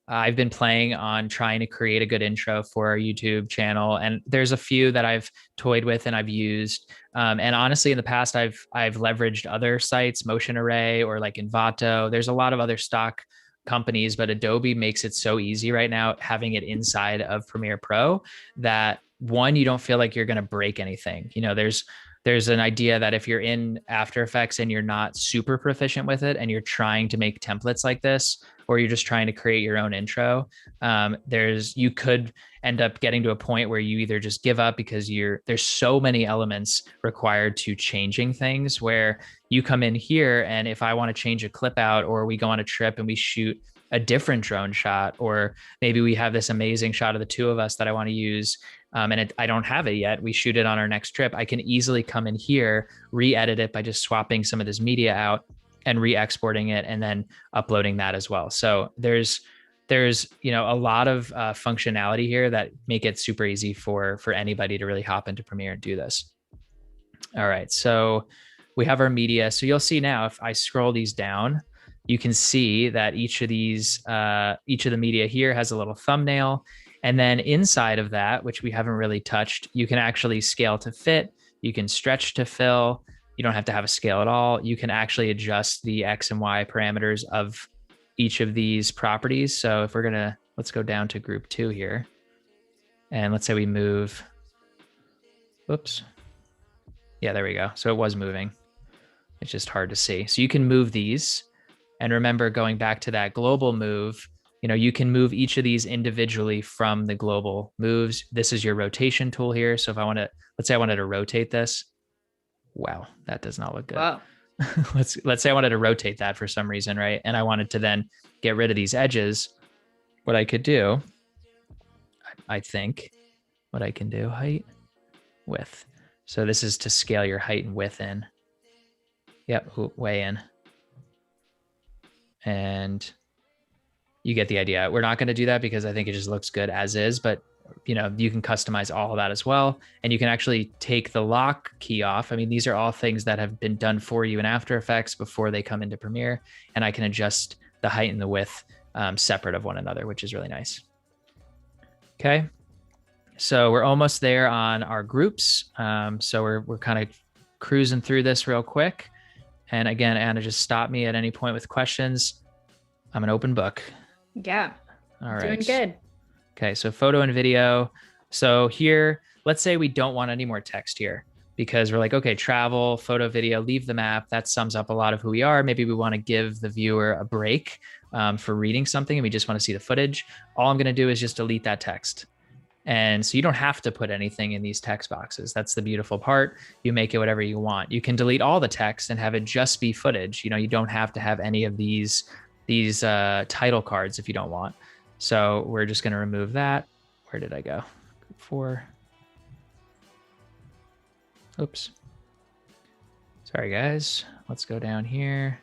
I've been playing on trying to create a good intro for our YouTube channel, and there's a few that I've toyed with and I've used. And honestly, in the past, I've leveraged other sites, Motion Array or like Envato. There's a lot of other stock companies, but Adobe makes it so easy right now, having it inside of Premiere Pro, that one, you don't feel like you're going to break anything. There's an idea that if you're in After Effects and you're not super proficient with it and you're trying to make templates like this, or you're just trying to create your own intro, you could end up getting to a point where you either just give up because there's so many elements required to changing things, where you come in here and if I want to change a clip out, or we go on a trip and we shoot a different drone shot, or maybe we have this amazing shot of the two of us that I want to use, and I don't have it yet, we shoot it on our next trip, I can easily come in here, re-edit it by just swapping some of this media out and re-exporting it and then uploading that as well. So there's a lot of functionality here that make it super easy for anybody to really hop into Premiere and do this. All right, so we have our media. So you'll see now, if I scroll these down, you can see that each of the media here has a little thumbnail. And then inside of that, which we haven't really touched, you can actually scale to fit. You can stretch to fill. You don't have to have a scale at all. You can actually adjust the X and Y parameters of each of these properties. So if let's go down to group 2 here. And let's say we move, whoops. Yeah, there we go. So it was moving. It's just hard to see. So you can move these. And remember, going back to that global move, you can move each of these individually from the global moves. This is your rotation tool here. So if let's say I wanted to rotate this. Wow, that does not look good. Wow. Let's say I wanted to rotate that for some reason, right? And I wanted to then get rid of these edges. What I could do, I think, what I can do, height, width. So this is to scale your height and width in. Yep, way in. And you get the idea. We're not going to do that because I think it just looks good as is, but you can customize all of that as well. And you can actually take the lock key off. I mean, these are all things that have been done for you in After Effects before they come into Premiere, and I can adjust the height and the width separate of one another, which is really nice. Okay. So we're almost there on our groups. So we're kind of cruising through this real quick. And again, Anna, just stop me at any point with questions. I'm an open book. Yeah. All right. Doing good. Okay. So photo and video. So here, let's say we don't want any more text here. because we're like, okay, travel, photo, video, leave the map. That sums up a lot of who we are. Maybe we want to give the viewer a break for reading something and we just want to see the footage. All I'm going to do is just delete that text. And so you don't have to put anything in these text boxes. That's the beautiful part. You make it whatever you want. You can delete all the text and have it just be footage. You know, you don't have to have any of these title cards if you don't want. So we're just going to remove that. Where did I go? Group 4. Oops. Sorry, guys. Let's go down here.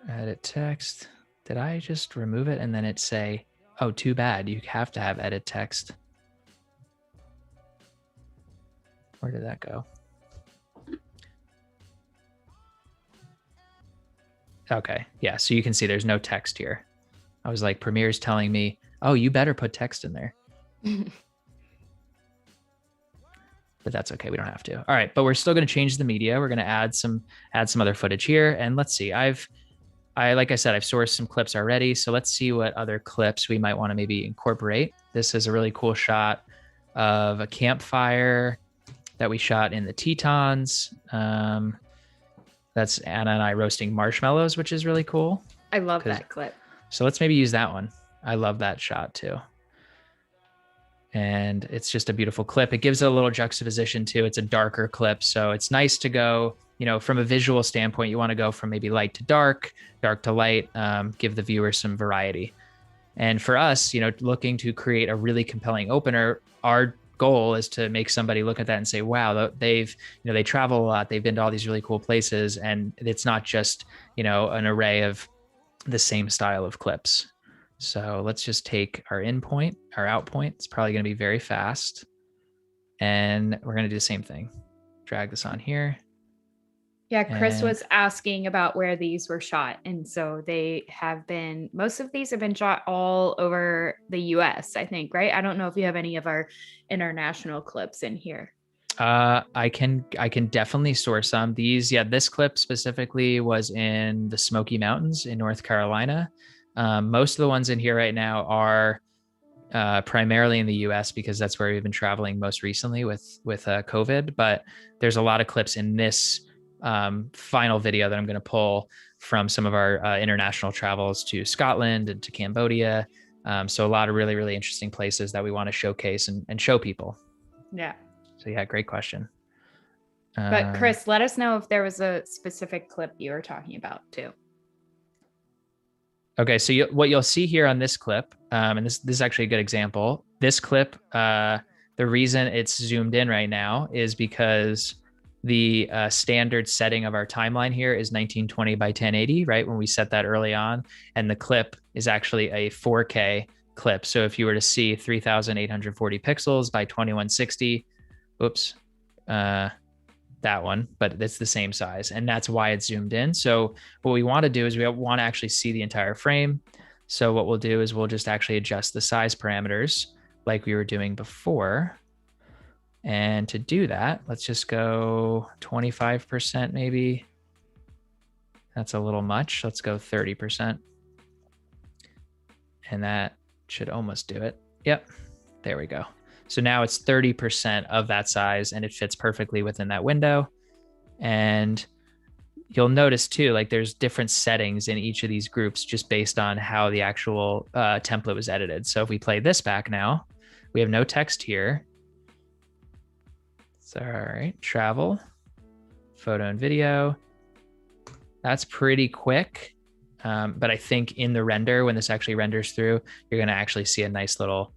Edit text. Did I just remove it and then it say, oh, too bad. You have to have edit text. Where did that go? Okay. Yeah. So you can see there's no text here. I was like, Premiere's telling me, oh, you better put text in there. But that's okay. We don't have to. All right. But we're still going to change the media. We're going to add some other footage here. And let's see. Like I said, I've sourced some clips already. So let's see what other clips we might want to maybe incorporate. This is a really cool shot of a campfire that we shot in the Tetons. That's Anna and I roasting marshmallows, which is really cool. I love that clip. So let's maybe use that one. I love that shot too. And it's just a beautiful clip. It gives it a little juxtaposition too. It's a darker clip. So it's nice to go, you know, from a visual standpoint, you want to go from maybe light to dark to light, give the viewer some variety. And for us, you know, looking to create a really compelling opener, our goal is to make somebody look at that and say, wow, they travel a lot. They've been to all these really cool places. And it's not just, you know, an array of the same style of clips. So let's just take our in point, our out point. It's probably going to be very fast. And we're going to do the same thing. Drag this on here. Yeah, Chris was asking about where these were shot. And so most of these have been shot all over the US, I think, right? I don't know if you have any of our international clips in here. I can definitely source some. This clip specifically was in the Smoky Mountains in North Carolina. Most of the ones in here right now are primarily in the US because that's where we've been traveling most recently with COVID. But there's a lot of clips in this final video that I'm going to pull from some of our international travels to Scotland and to Cambodia. So a lot of really, really interesting places that we want to showcase and show people. Yeah. So yeah, great question. But Chris, let us know if there was a specific clip you were talking about too. Okay, so what you'll see here on this clip, and this is actually a good example. This clip, the reason it's zoomed in right now is because the standard setting of our timeline here is 1920 by 1080, right? When we set that early on, and the clip is actually a 4K clip. So if you were to see 3,840 pixels by 2160, oops, that one, but it's the same size, and that's why it's zoomed in. So what we want to do is we want to actually see the entire frame. So what we'll do is we'll just actually adjust the size parameters like we were doing before. And to do that, let's just go 25% maybe. That's a little much. Let's go 30%. And that should almost do it. Yep, there we go. So now it's 30% of that size and it fits perfectly within that window. And you'll notice too, like there's different settings in each of these groups just based on how the actual template was edited. So if we play this back now, we have no text here. So, all right, travel, photo and video. That's pretty quick. But I think in the render, when this actually renders through, you're going to actually see a nice little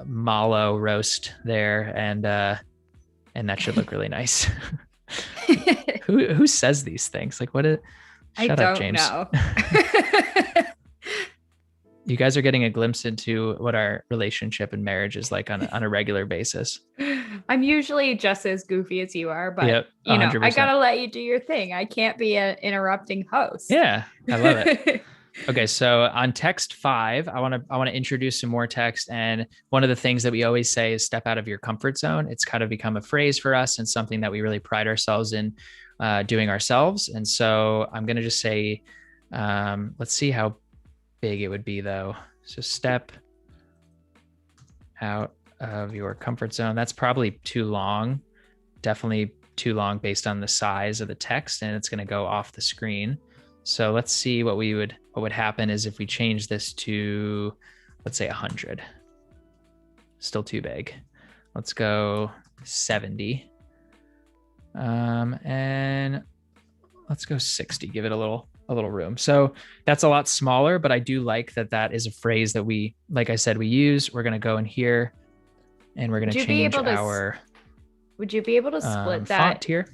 mallow roast there, and that should look really nice. Who says these things? Like, what? Shut up, James. I don't know. You guys are getting a glimpse into what our relationship and marriage is like on a regular basis. I'm usually just as goofy as you are, but yep, you know, I gotta let you do your thing. I can't be an interrupting host. Yeah, I love it. Okay, so on text 5, I want to introduce some more text, and one of the things that we always say is step out of your comfort zone. It's kind of become a phrase for us and something that we really pride ourselves in doing ourselves. And so I'm going to just say, let's see how big it would be though. So step out of your comfort zone. That's probably too long, definitely too long based on the size of the text, and it's going to go off the screen. So let's see what would happen is if we change this to, let's say 100. Still too big. Let's go 70. And let's go 60. Give it a little room. So that's a lot smaller, but I do like that is a phrase that we, like I said, we use. We're going to go in here and we're going to change our. Would you be able to split that font here?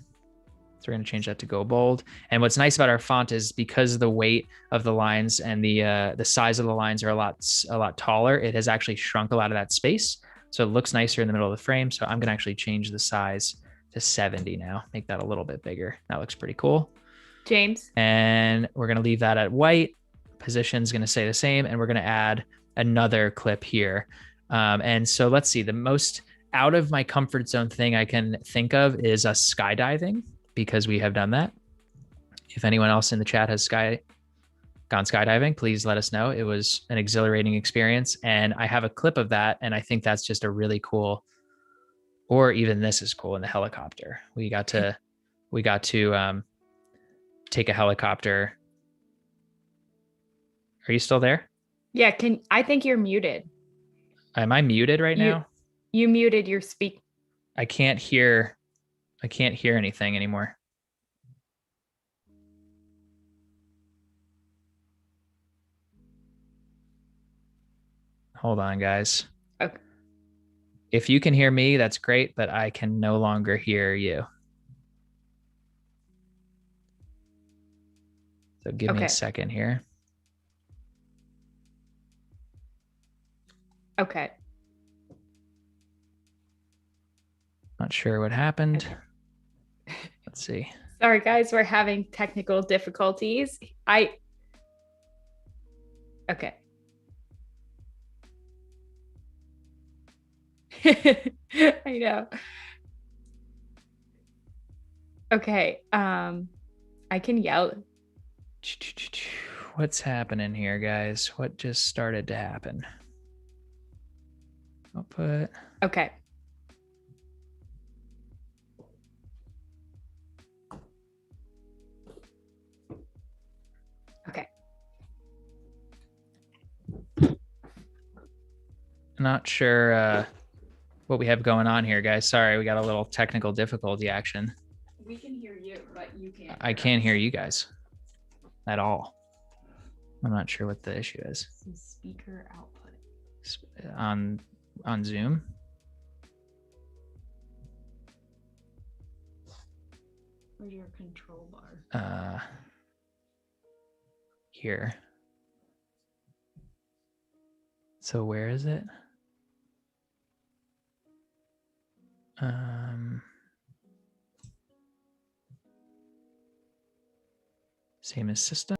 So we're going to change that to go bold. And what's nice about our font is because the weight of the lines and the size of the lines are a lot taller, it has actually shrunk a lot of that space. So it looks nicer in the middle of the frame. So I'm going to actually change the size to 70 now, make that a little bit bigger. That looks pretty cool. James. And we're going to leave that at white. Position's going to stay the same. And we're going to add another clip here. And so let's see, the most out of my comfort zone thing I can think of is us skydiving, because we have done that. If anyone else in the chat has gone skydiving, please let us know. It was an exhilarating experience. And I have a clip of that. And I think that's just a really cool, or even this is cool in the helicopter. We got to take a helicopter. Are you still there? Yeah. I think you're muted. Am I muted right now? You muted your speak. I can't hear anything anymore. Hold on, guys. Okay. If you can hear me, that's great, but I can no longer hear you. So give me a second here. Okay. Not sure what happened. Let's see. Sorry, guys, we're having technical difficulties. Okay. I know. Okay. I can yell. What's happening here, guys? What just started to happen? Output. Okay. Okay. Not sure what we have going on here, guys. Sorry, we got a little technical difficulty action. We can hear you, but you can't. I can't hear you guys at all. I'm not sure what the issue is. Speaker output. On Zoom. Where's your control bar? Here. So where is it? Same as system.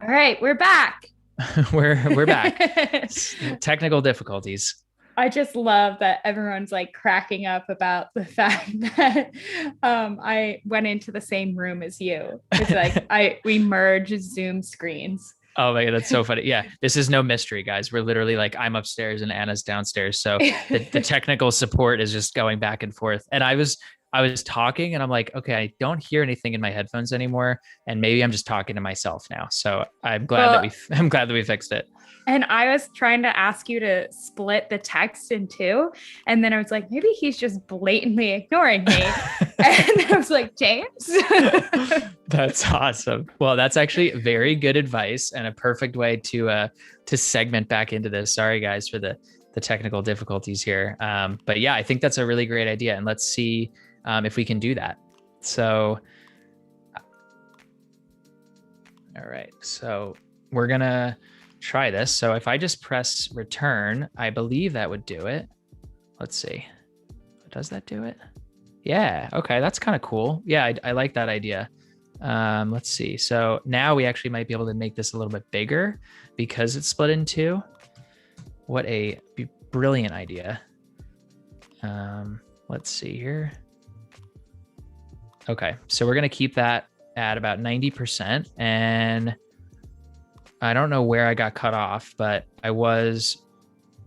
All right, we're back. we're back. Technical difficulties. I just love that everyone's like cracking up about the fact that I went into the same room as you. It's like we merge Zoom screens. Oh my God, that's so funny. Yeah, this is no mystery, guys. We're literally like, I'm upstairs and Anna's downstairs. So the technical support is just going back and forth. And I was talking and I'm like, okay, I don't hear anything in my headphones anymore. And maybe I'm just talking to myself now. So I'm glad that we fixed it. And I was trying to ask you to split the text in two. And then I was like, maybe he's just blatantly ignoring me. And I was like, James? That's awesome. Well, that's actually very good advice and a perfect way to segment back into this. Sorry guys for the technical difficulties here. But yeah, I think that's a really great idea. And let's see if we can do that. So, all right. So we're gonna try this. So if I just press return, I believe that would do it. Let's see. Does that do it? Yeah. Okay. That's kind of cool. Yeah. I like that idea. Let's see. So now we actually might be able to make this a little bit bigger because it's split in two. What a brilliant idea. Let's see here. Okay. So we're going to keep that at about 90%. And I don't know where I got cut off, but I was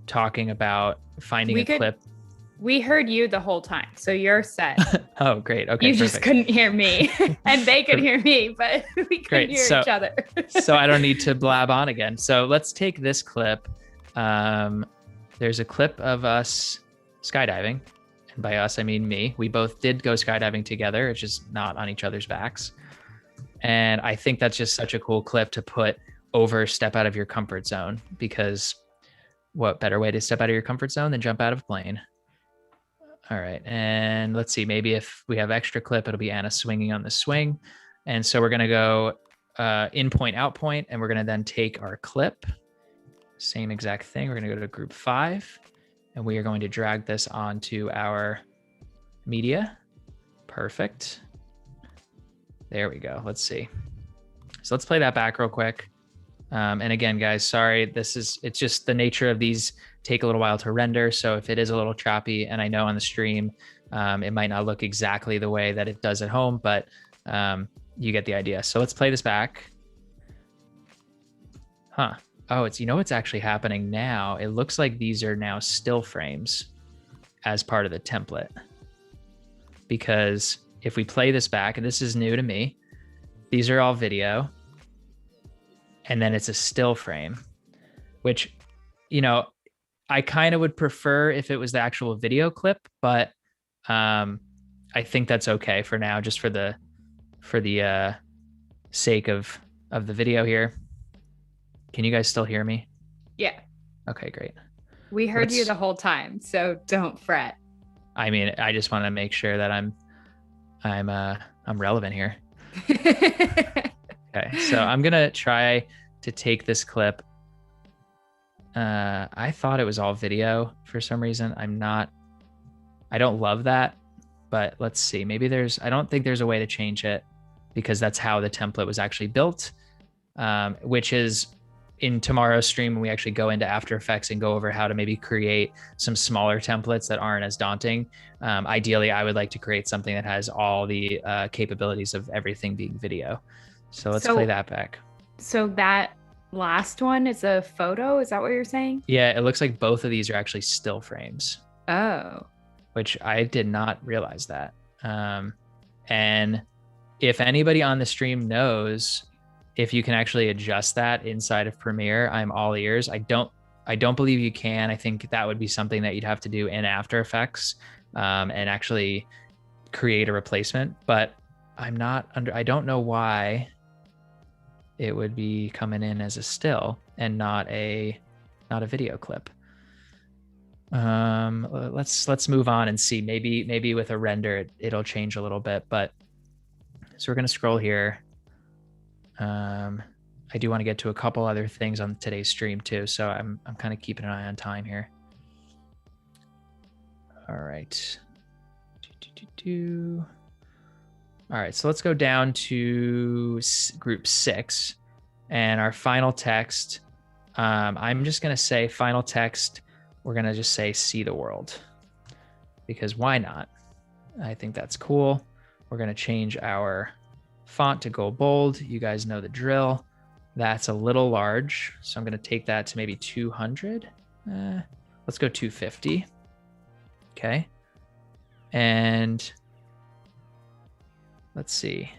talking about finding a clip. We heard you the whole time, so you're set. Oh, great. Okay, you just couldn't hear me, and they could hear me, but we couldn't hear each other. So I don't need to blab on again. So let's take this clip. There's a clip of us skydiving, and by us I mean me. We both did go skydiving together. It's just not on each other's backs, and I think that's just such a cool clip to put over step out of your comfort zone, because what better way to step out of your comfort zone than jump out of a plane? All right, and let's see, maybe if we have extra clip, it'll be Anna swinging on the swing. And so we're gonna go in point, out point, and we're gonna then take our clip, same exact thing. We're gonna go to group 5, and we are going to drag this onto our media. Perfect. There we go, let's see. So let's play that back real quick. And again, guys, sorry, it's just the nature of these take a little while to render. So if it is a little choppy, and I know on the stream, it might not look exactly the way that it does at home, but you get the idea. So let's play this back. Huh. Oh, what's actually happening now. It looks like these are now still frames as part of the template. Because if we play this back, and this is new to me, these are all video. And then it's a still frame, which, I kind of would prefer if it was the actual video clip, but I think that's okay for now, just for the sake of the video here. Can you guys still hear me? Yeah. Okay, great. We heard you the whole time, so don't fret. I mean, I just want to make sure that I'm relevant here. Okay, so I'm gonna try to take this clip. I thought it was all video for some reason. I don't love that, but let's see. Maybe I don't think there's a way to change it, because that's how the template was actually built, which is in tomorrow's stream when we actually go into After Effects and go over how to maybe create some smaller templates that aren't as daunting. Ideally, I would like to create something that has all the capabilities of everything being video. So let's play that back. So that last one is a photo? Is that what you're saying? Yeah, it looks like both of these are actually still frames. Oh. Which I did not realize that. And if anybody on the stream knows if you can actually adjust that inside of Premiere, I'm all ears. I don't believe you can. I think that would be something that you'd have to do in After Effects and actually create a replacement. But I don't know why it would be coming in as a still and not a video clip. Let's move on and see. Maybe with a render it'll change a little bit. But so we're gonna scroll here. I do want to get to a couple other things on today's stream too, so I'm kind of keeping an eye on time here. All right. All right, so let's go down to group 6, and our final text. I'm just gonna say final text. We're gonna just say "See the world," because why not? I think that's cool. We're gonna change our font to go bold. You guys know the drill. That's a little large, so I'm gonna take that to maybe 200. Let's go 250. Okay, and let's see.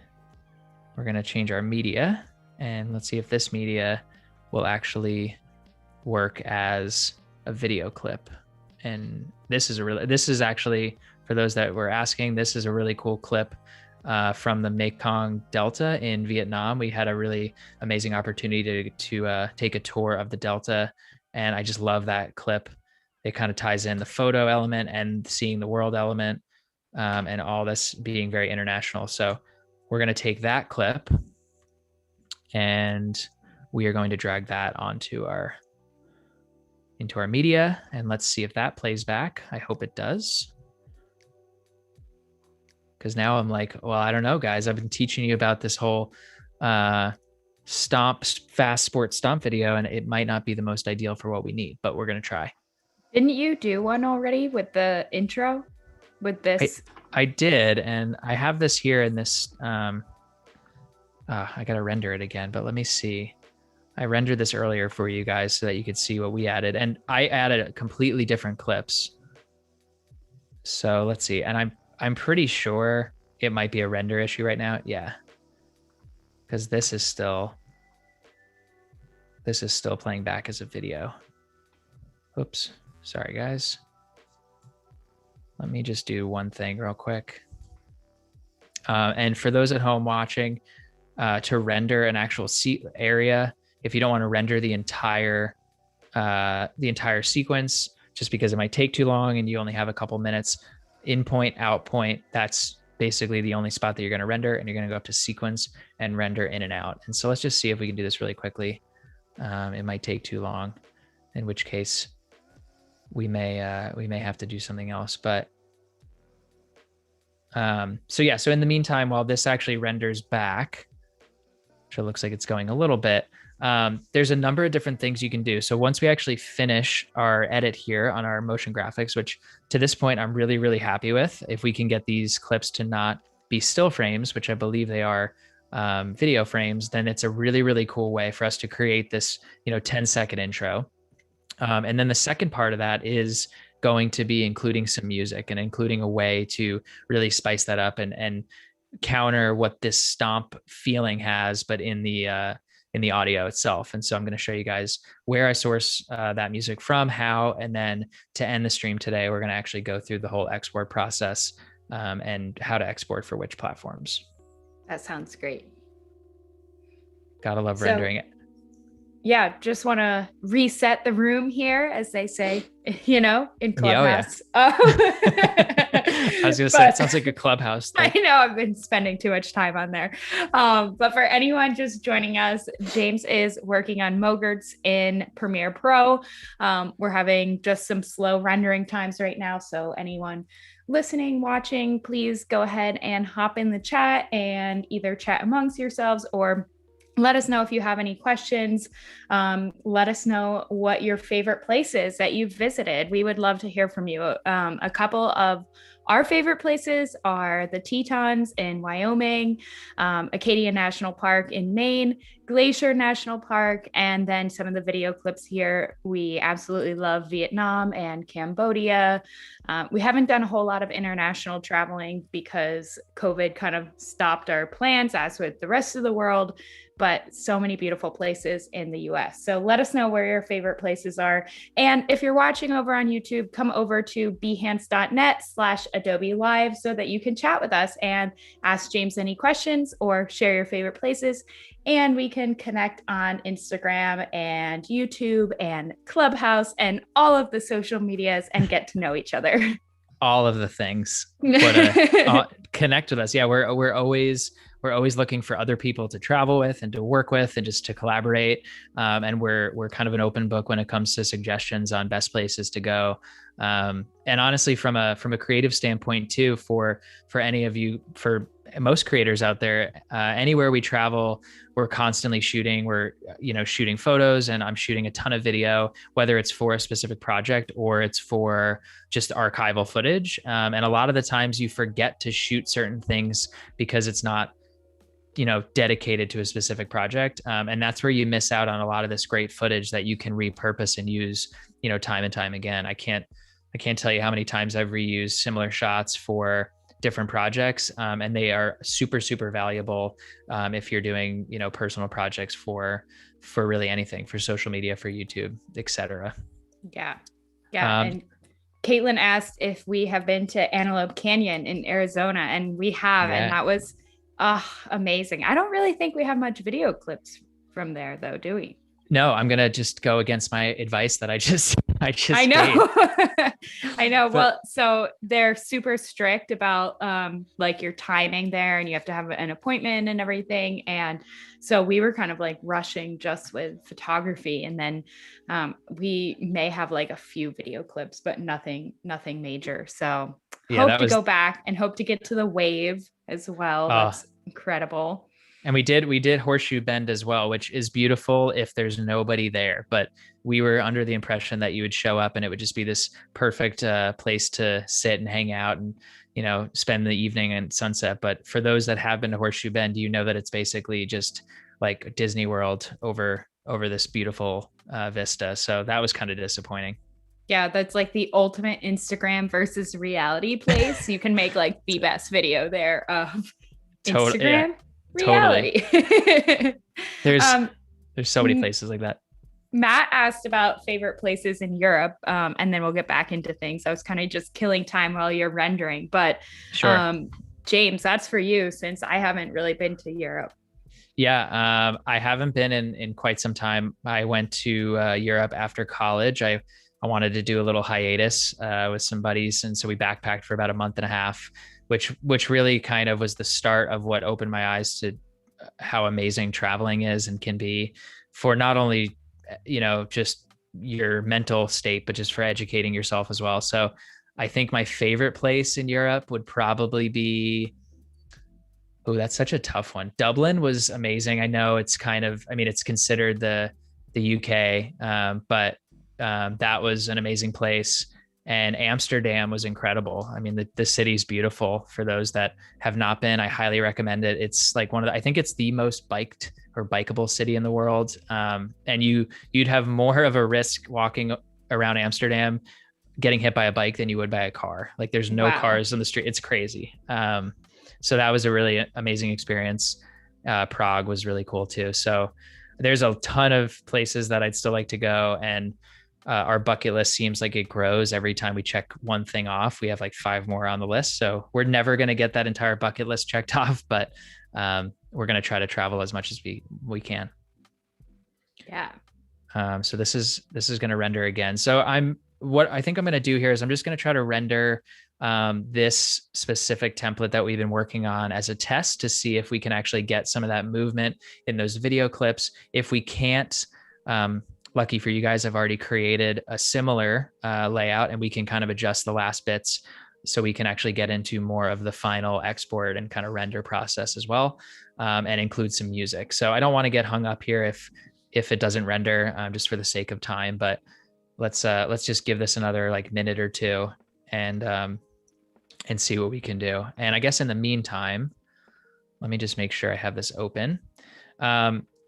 We're gonna change our media, and let's see if this media will actually work as a video clip. And this is actually for those that were asking, this is a really cool clip from the Mekong Delta in Vietnam. We had a really amazing opportunity to take a tour of the Delta, and I just love that clip. It kind of ties in the photo element and seeing the world element, and all this being very international. So we're going to take that clip and we are going to drag that into our media, and let's see if that plays back. I hope it does. Because now I'm like, well, I don't know, guys. I've been teaching you about this whole Stomp, fast sports Stomp video, and it might not be the most ideal for what we need, but we're going to try. Didn't you do one already with the intro with this? I did, and I have this here in this. I got to render it again, but let me see. I rendered this earlier for you guys so that you could see what we added, and I added completely different clips. So let's see, and I'm pretty sure it might be a render issue right now. Yeah, because this is still playing back as a video. Oops, sorry guys. Let me just do one thing real quick. And for those at home watching, to render an actual seat area, if you don't want to render the entire sequence, just because it might take too long and you only have a couple minutes, in point, out point, that's basically the only spot that you're going to render, and you're going to go up to sequence and render in and out. And so let's just see if we can do this really quickly. It might take too long, in which case we may have to do something else. But so yeah, so in the meantime, while this actually renders back, which it looks like it's going a little bit, there's a number of different things you can do. So once we actually finish our edit here on our motion graphics, which to this point I'm really, really happy with, if we can get these clips to not be still frames, which I believe they are video frames, then it's a really, really cool way for us to create this, 10-second intro. And then the second part of that is going to be including some music and including a way to really spice that up and counter what this Stomp feeling has, but in the audio itself. And so I'm going to show you guys where I source that music from, how, and then to end the stream today, we're going to actually go through the whole export process and how to export for which platforms. That sounds great. Gotta love rendering it. Yeah, just want to reset the room here, as they say, in Clubhouse. Yeah, oh, yeah. I was going to say, it sounds like a Clubhouse thing. I know, I've been spending too much time on there. But for anyone just joining us, James is working on MOGRTs in Premiere Pro. We're having just some slow rendering times right now. So anyone listening, watching, please go ahead and hop in the chat and either chat amongst yourselves or let us know if you have any questions. Let us know what your favorite places that you've visited. We would love to hear from you. A couple of our favorite places are the Tetons in Wyoming, Acadia National Park in Maine, Glacier National Park, and then some of the video clips here. We absolutely love Vietnam and Cambodia. We haven't done a whole lot of international traveling because COVID kind of stopped our plans, as with the rest of the world, but so many beautiful places in the US. So let us know where your favorite places are. And if you're watching over on YouTube, come over to behance.net/Adobe Live so that you can chat with us and ask James any questions or share your favorite places. And we can connect on Instagram and YouTube and Clubhouse and all of the social medias and get to know each other. All of the things. Connect with us. Yeah, we're always looking for other people to travel with and to work with and just to collaborate. And we're kind of an open book when it comes to suggestions on best places to go. And honestly, from a creative standpoint too, for any of you, for most creators out there, anywhere we travel, we're constantly shooting. We're shooting photos, and I'm shooting a ton of video, whether it's for a specific project or it's for just archival footage. And a lot of the times you forget to shoot certain things because it's not dedicated to a specific project. And that's where you miss out on a lot of this great footage that you can repurpose and use, time and time again. I can't tell you how many times I've reused similar shots for different projects. And they are super, super valuable if you're doing, personal projects for really anything, for social media, for YouTube, etc. Yeah. And Caitlin asked if we have been to Antelope Canyon in Arizona, and we have, and Yeah. that was amazing. I don't really think we have much video clips from there, though, do we? No, I'm gonna just go against my advice that I just I I just know. gave. I know. But Well, so they're super strict about like your timing there, and you have to have an appointment and everything. And so we were kind of like rushing just with photography, and then we may have like a few video clips, but nothing major. So yeah, hope that to was go back and hope to get to the wave as well. uh That's incredible. and we did Horseshoe Bend as well, which is beautiful if there's nobody there. But we were under the impression that you would show up and it would just be this perfect place to sit and hang out and spend the evening and sunset. But for those that have been to Horseshoe Bend, you know that it's basically just like Disney World over this beautiful vista. So that was kind of disappointing. Yeah, that's like the ultimate Instagram versus reality place. You can make like the best video there of Yeah, Instagram totally. reality. There's um, there's so many places like that. Matt asked about favorite places in Europe, and then we'll get back into things. I was kind of just killing time while you're rendering, but Sure. James, that's for you since I haven't really been to Europe. Yeah, I haven't been in quite some time. I went to Europe after college. I wanted to do a little hiatus with some buddies, and so we backpacked for about a month and a half, which really kind of was the start of what opened my eyes to how amazing traveling is and can be for not only just your mental state, but just for educating yourself as well. So I think my favorite place in Europe would probably be, oh, that's such a tough one. Dublin was amazing. I know it's kind of, I mean, it's considered the UK, but that was an amazing place. And Amsterdam was incredible. I mean, the city's beautiful. For those that have not been, I highly recommend it. It's like I think it's the most biked or bikeable city in the world. And you'd have more of a risk walking around Amsterdam getting hit by a bike than you would by a car. Like there's no Wow. cars on the street. It's crazy. So that was a really amazing experience. Prague was really cool too. So there's a ton of places that I'd still like to go. And our bucket list seems like it grows every time we check one thing off. We have like 5 more on the list. So we're never going to get that entire bucket list checked off, but we're going to try to travel as much as we can. Yeah. So this is going to render again. So what I think I'm going to do here is I'm just going to try to render this specific template that we've been working on as a test to see if we can actually get some of that movement in those video clips. If we can't, lucky for you guys, I've already created a similar layout and we can kind of adjust the last bits so we can actually get into more of the final export and kind of render process as well, and include some music. So I don't want to get hung up here if it doesn't render, just for the sake of time, but let's just give this another like minute or two and see what we can do. And I guess in the meantime, let me just make sure I have this open.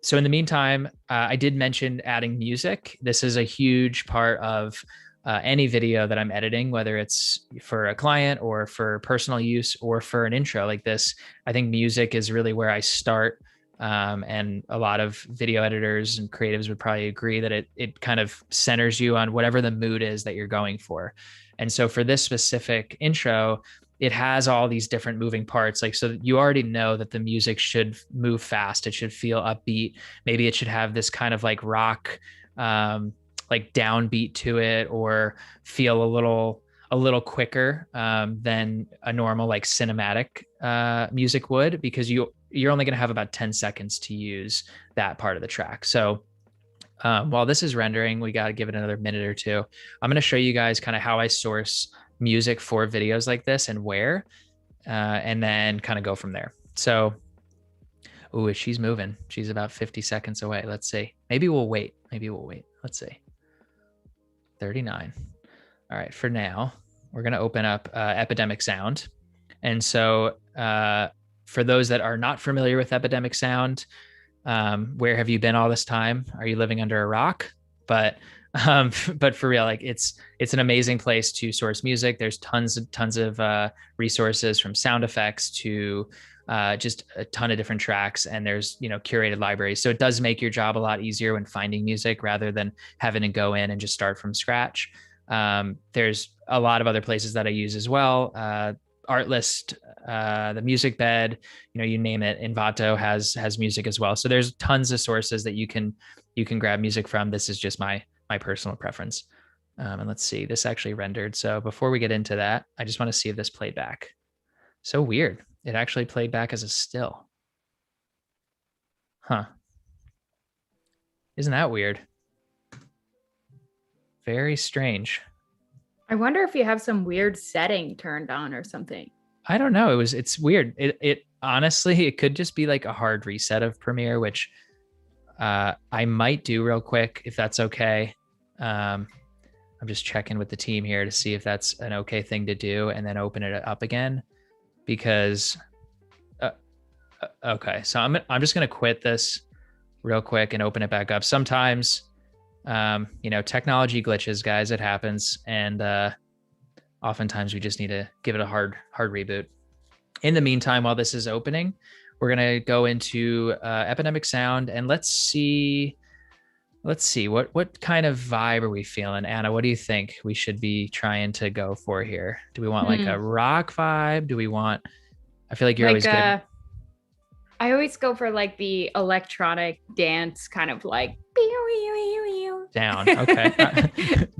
So in the meantime, I did mention adding music. This is a huge part of any video that I'm editing, whether it's for a client or for personal use or for an intro like this. I think music is really where I start. And a lot of video editors and creatives would probably agree that it kind of centers you on whatever the mood is that you're going for. And so for this specific intro, it has all these different moving parts. Like, so you already know that the music should move fast. It should feel upbeat. Maybe it should have this kind of like rock, like downbeat to it, or feel a little quicker than a normal like cinematic music would, because you're only going to have about 10 seconds to use that part of the track. So while this is rendering, we got to give it another minute or two. I'm going to show you guys kind of how I source music for videos like this and where, and then kind of go from there. So, ooh, she's moving. She's about 50 seconds away. Let's see. Maybe we'll wait. Let's see. 39. All right. For now, we're going to open up Epidemic Sound. And so for those that are not familiar with Epidemic Sound, where have you been all this time? Are you living under a rock? But for real, like it's an amazing place to source music. There's tons of resources, from sound effects to just a ton of different tracks, and there's curated libraries. So it does make your job a lot easier when finding music rather than having to go in and just start from scratch. There's a lot of other places that I use as well. Artlist, the music bed, you name it. Envato has music as well. So there's tons of sources that you can grab music from. This is just my personal preference. And let's see, this actually rendered. So before we get into that, I just want to see if this played back. So weird. It actually played back as a still. Huh. Isn't that weird? Very strange. I wonder if you have some weird setting turned on or something. I don't know. It's weird. It honestly, it could just be like a hard reset of Premiere, which I might do real quick if that's okay. I'm just checking with the team here to see if that's an okay thing to do, and then open it up again, because okay. So I'm just gonna quit this real quick and open it back up. Sometimes, technology glitches, guys. It happens, and oftentimes we just need to give it a hard reboot. In the meantime, while this is opening, we're gonna go into Epidemic Sound, and let's see what kind of vibe are we feeling. Anna, what do you think we should be trying to go for here? Do we want like a rock vibe? Do we want, I feel like you're always good. I always go for like the electronic dance kind of like down. Okay.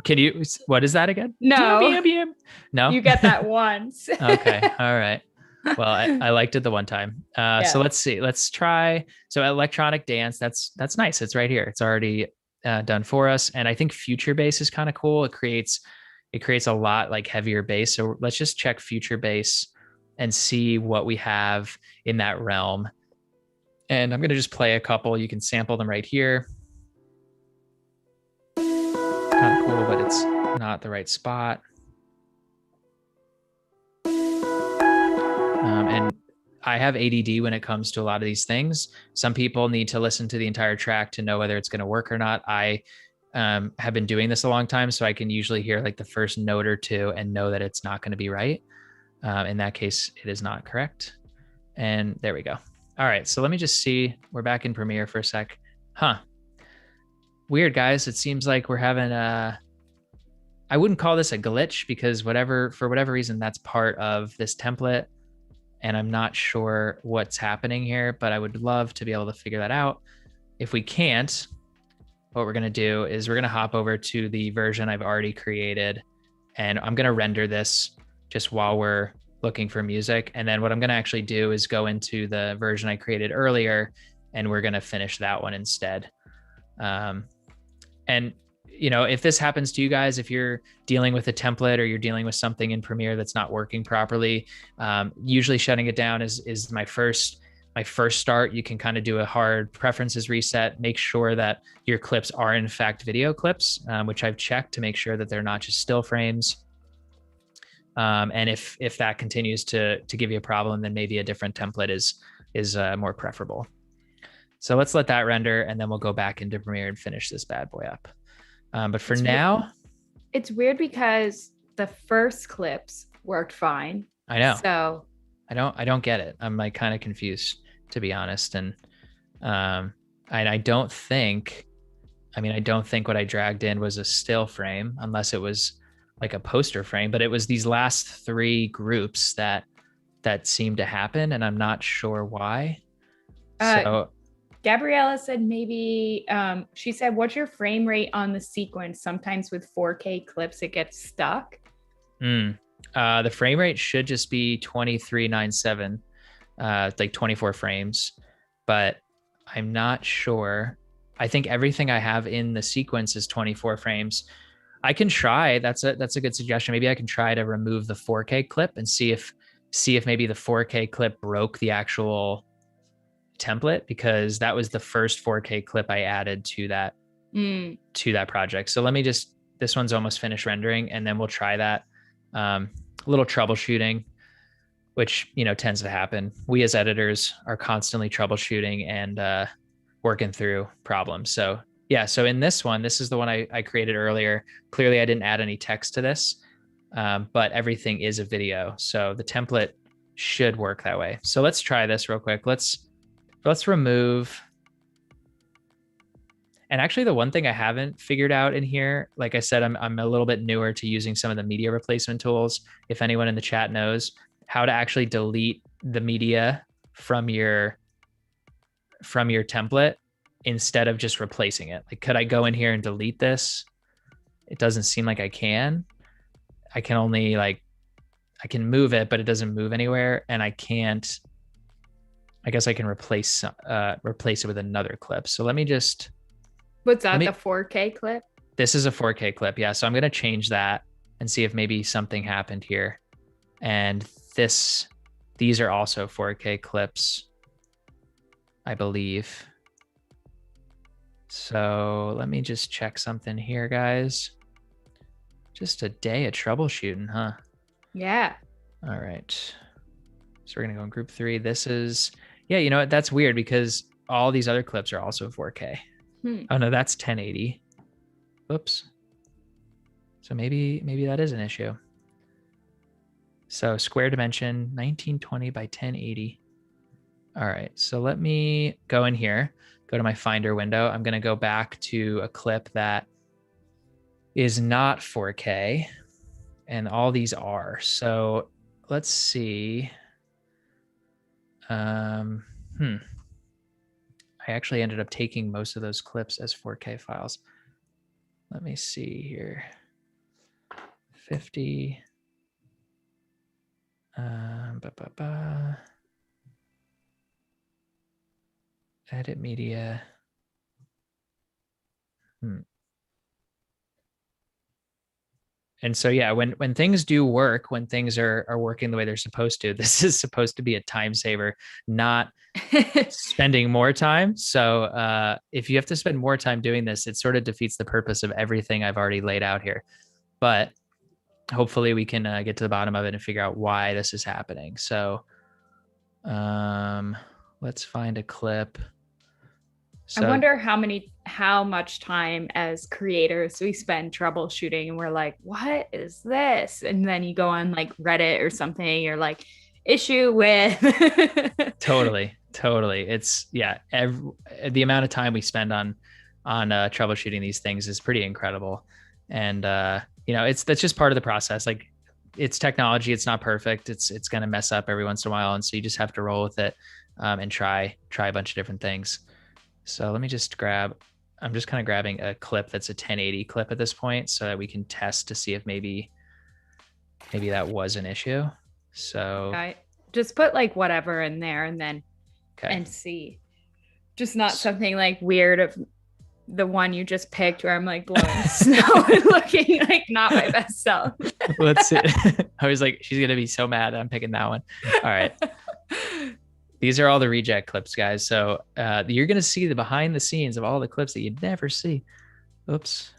Can you, what is that again? No. No, you get that once. Okay. All right. Well, I liked it the one time. So let's see. Let's try. So electronic dance. That's nice. It's right here. It's already done for us. And I think future bass is kind of cool. It creates a lot like heavier bass. So let's just check future bass and see what we have in that realm. And I'm going to just play a couple. You can sample them right here. Kind of cool, but it's not the right spot. And I have ADD when it comes to a lot of these things. Some people need to listen to the entire track to know whether it's going to work or not. I have been doing this a long time, so I can usually hear like the first note or two and know that it's not going to be right. In that case, it is not correct. And there we go. All right, so let me just see. We're back in Premiere for a sec. Huh. Weird, guys. It seems like we're having I wouldn't call this a glitch, because for whatever reason, that's part of this template. And I'm not sure what's happening here, but I would love to be able to figure that out. If we can't, what we're gonna do is we're gonna hop over to the version I've already created, and I'm gonna render this just while we're looking for music. And then what I'm gonna actually do is go into the version I created earlier, and we're gonna finish that one instead. And if this happens to you guys, if you're dealing with a template or you're dealing with something in Premiere that's not working properly, usually shutting it down is my first start. You can kind of do a hard preferences reset, make sure that your clips are in fact video clips, which I've checked to make sure that they're not just still frames. And if that continues to give you a problem, then maybe a different template is more preferable. So let's let that render, and then we'll go back into Premiere and finish this bad boy up. But for now, it's weird because the first clips worked fine. I know. So I don't get it. I'm like kind of confused, to be honest. And I don't think what I dragged in was a still frame, unless it was like a poster frame. But it was these last three groups that seemed to happen, and I'm not sure why. So Gabriella said maybe, she said, what's your frame rate on the sequence? Sometimes with 4K clips, it gets stuck. The frame rate should just be 2397, like 24 frames, but I'm not sure. I think everything I have in the sequence is 24 frames. I can try. That's a good suggestion. Maybe I can try to remove the 4K clip and see if maybe the 4K clip broke the actual template, because that was the first 4K clip I added to that project. So let me this one's almost finished rendering, and then we'll try that. A little troubleshooting, which tends to happen. We as editors are constantly troubleshooting and working through problems. So yeah, so in this one, this is the one I created earlier. Clearly I didn't add any text to this, but everything is a video, so the template should work that way. So let's try this real quick. Let's remove, And actually, the one thing I haven't figured out in here, like I said, I'm a little bit newer to using some of the media replacement tools. If anyone in the chat knows how to actually delete the media from your template instead of just replacing it. Like, could I go in here and delete this? It doesn't seem like I can. I can only I can move it, but it doesn't move anywhere. And I can't, I guess I can replace it with another clip. So let me just. What's that, the 4K clip? This is a 4K clip. Yeah. So I'm going to change that and see if maybe something happened here. And these are also 4K clips, I believe. So let me just check something here, guys. Just a day of troubleshooting, huh? Yeah. All right. So we're going to go in group 3. This is, yeah, you know what? That's weird because all these other clips are also 4K. Oh, no, that's 1080. Oops. So maybe that is an issue. So square dimension, 1920 by 1080. All right. So let me go in here, go to my Finder window. I'm going to go back to a clip that is not 4K, and all these are. So let's see. I actually ended up taking most of those clips as 4K files. Let me see here. 50. Edit media. And so, yeah, when things do work, when things are working the way they're supposed to, this is supposed to be a time saver, not spending more time. So if you have to spend more time doing this, it sort of defeats the purpose of everything I've already laid out here. But hopefully we can get to the bottom of it and figure out why this is happening. So let's find a clip. So, I wonder how much time as creators we spend troubleshooting and we're like, what is this? And then you go on like Reddit or something, you're like, issue with. Totally. It's, yeah, the amount of time we spend on troubleshooting these things is pretty incredible. And that's just part of the process. Like, it's technology, it's not perfect. It's going to mess up every once in a while. And so you just have to roll with it and try a bunch of different things. So let me just I'm just kind of grabbing a clip that's a 1080 clip at this point so that we can test to see if maybe that was an issue. So I just put like whatever in there and then and see. Just not something like weird of the one you just picked where I'm like blowing snow and looking like not my best self. Let's see. I was like, she's going to be so mad I'm picking that one. All right. These are all the reject clips, guys. So you're going to see the behind the scenes of all the clips that you'd never see. Oops.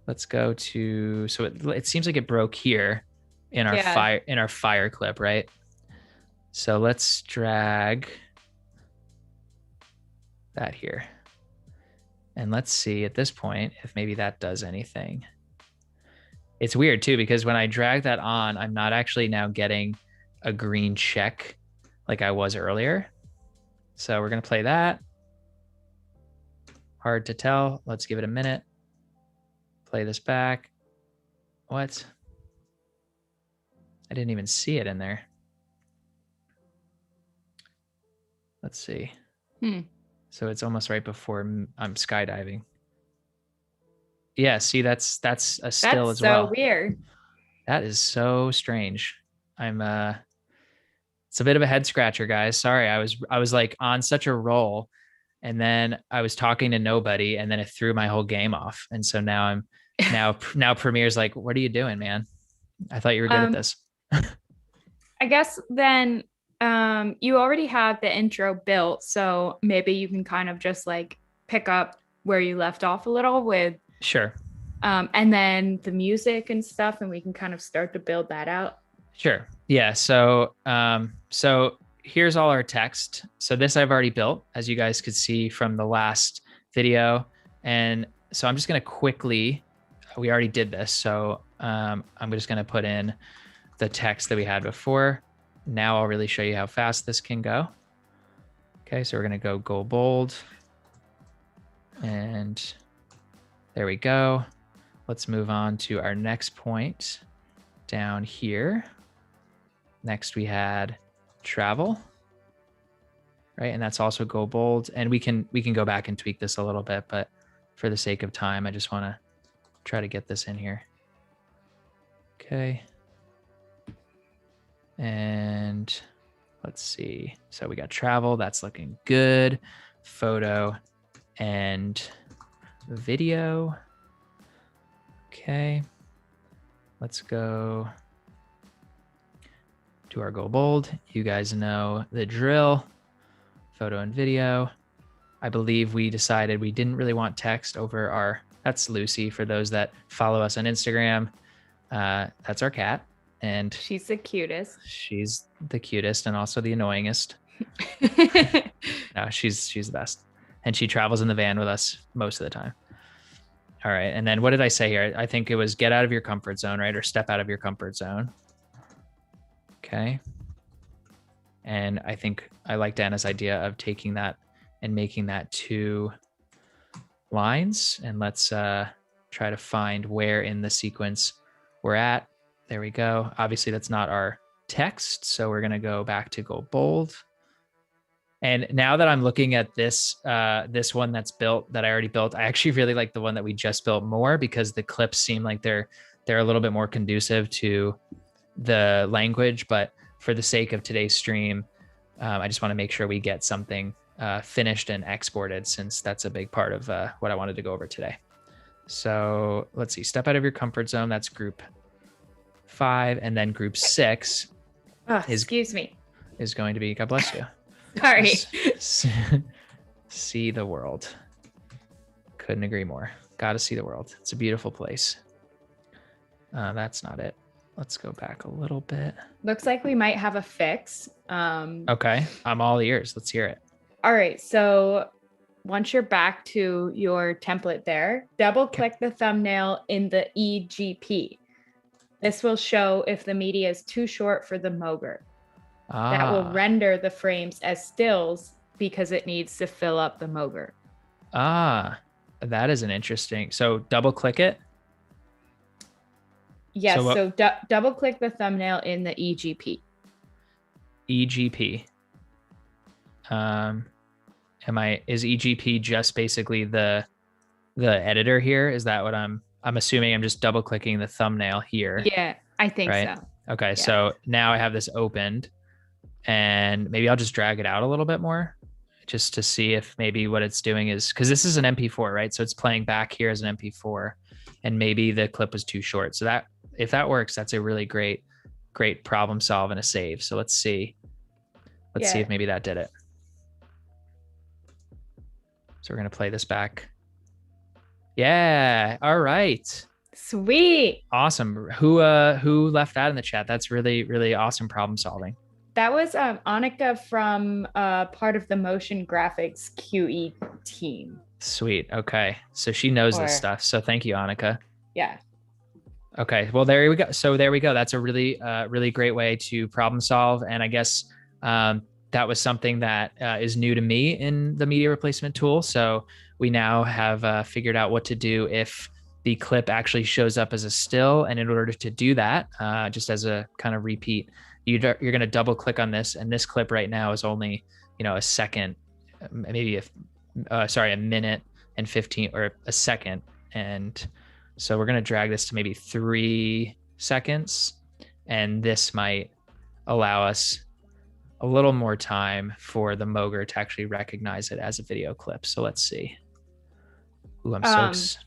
Let's go to, so it seems like it broke here in our fire clip, right? So let's drag that here. And let's see at this point if maybe that does anything. It's weird too, because when I drag that on, I'm not actually now getting a green check like I was earlier. So we're going to play that. Hard to tell. Let's give it a minute. Play this back. What? I didn't even see it in there. Let's see. So it's almost right before I'm skydiving. Yeah, see, that's a still as well. That's so weird. That is so strange. It's a bit of a head scratcher, guys. Sorry, I was like on such a roll, and then I was talking to nobody, and then it threw my whole game off. And so now now Premiere's like, what are you doing, man? I thought you were good at this. I guess then you already have the intro built, so maybe you can kind of just like pick up where you left off a little with. Sure. And then the music and stuff, and we can kind of start to build that out. Sure. Yeah. So here's all our text. So this I've already built, as you guys could see from the last video. And so I'm just going to quickly, we already did this. So I'm just going to put in the text that we had before. Now I'll really show you how fast this can go. Okay. So we're going to go bold. And there we go. Let's move on to our next point down here. Next, we had travel, right? And that's also go bold. And we can go back and tweak this a little bit, but for the sake of time, I just want to try to get this in here. Okay. And let's see. So we got travel. That's looking good. Photo and video. Okay. Let's go to our go bold. You guys know the drill. Photo and video. I believe we decided we didn't really want text over our, that's Lucy for those that follow us on Instagram. That's our cat. And she's the cutest. She's the cutest and also the annoyingest. No, she's the best. And she travels in the van with us most of the time. All right. And then what did I say here? I think it was get out of your comfort zone, right? Or step out of your comfort zone. Okay. And I think I like Dana's idea of taking that and making that 2 lines. And let's try to find where in the sequence we're at. There we go. Obviously, that's not our text. So we're going to go back to go bold. And now that I'm looking at this this one that's built, that I already built, I actually really like the one that we just built more because the clips seem like they're a little bit more conducive to the language. But for the sake of today's stream, I just want to make sure we get something finished and exported, since that's a big part of what I wanted to go over today. So let's see, step out of your comfort zone. That's group 5, and then group 6 excuse me, is going to be, God bless you. Sorry. See the world. Couldn't agree more. Got to see the world. It's a beautiful place. That's not it. Let's go back a little bit. Looks like we might have a fix. Okay, I'm all ears. Let's hear it. All right. So once you're back to your template there, double click the thumbnail in the EGP. This will show if the media is too short for the MOGRT. That will render the frames as stills because it needs to fill up the MOGRT. That is an interesting. So double click it. Yes. So double click the thumbnail in the EGP. EGP. Is EGP just basically the editor here? Is that what I'm assuming? I'm just double clicking the thumbnail here. Yeah, I think right? so. Okay. Yeah. So now I have this opened, and maybe I'll just drag it out a little bit more just to see if maybe what it's doing is, because this is an MP4, right? So it's playing back here as an MP4, and maybe the clip was too short. So that, if that works, that's a really great problem solve and a save. So let's see. Let's see if maybe that did it. So we're going to play this back. Yeah. All right. Sweet. Awesome. Who left that in the chat? That's really, really awesome problem solving. That was Annika from part of the motion graphics QE team. Sweet. Okay. So she knows this stuff. So thank you, Annika. Yeah. Okay. Well, there we go. So there we go. That's a really, really great way to problem solve. And I guess that was something that is new to me in the media replacement tool. So we now have figured out what to do if the clip actually shows up as a still. And in order to do that, just as a kind of repeat, you're going to double click on this. And this clip right now is only, a second, maybe a minute and 15 or a second. And so we're going to drag this to maybe 3 seconds. And this might allow us a little more time for the MOGRT to actually recognize it as a video clip. So let's see. Ooh, I'm so...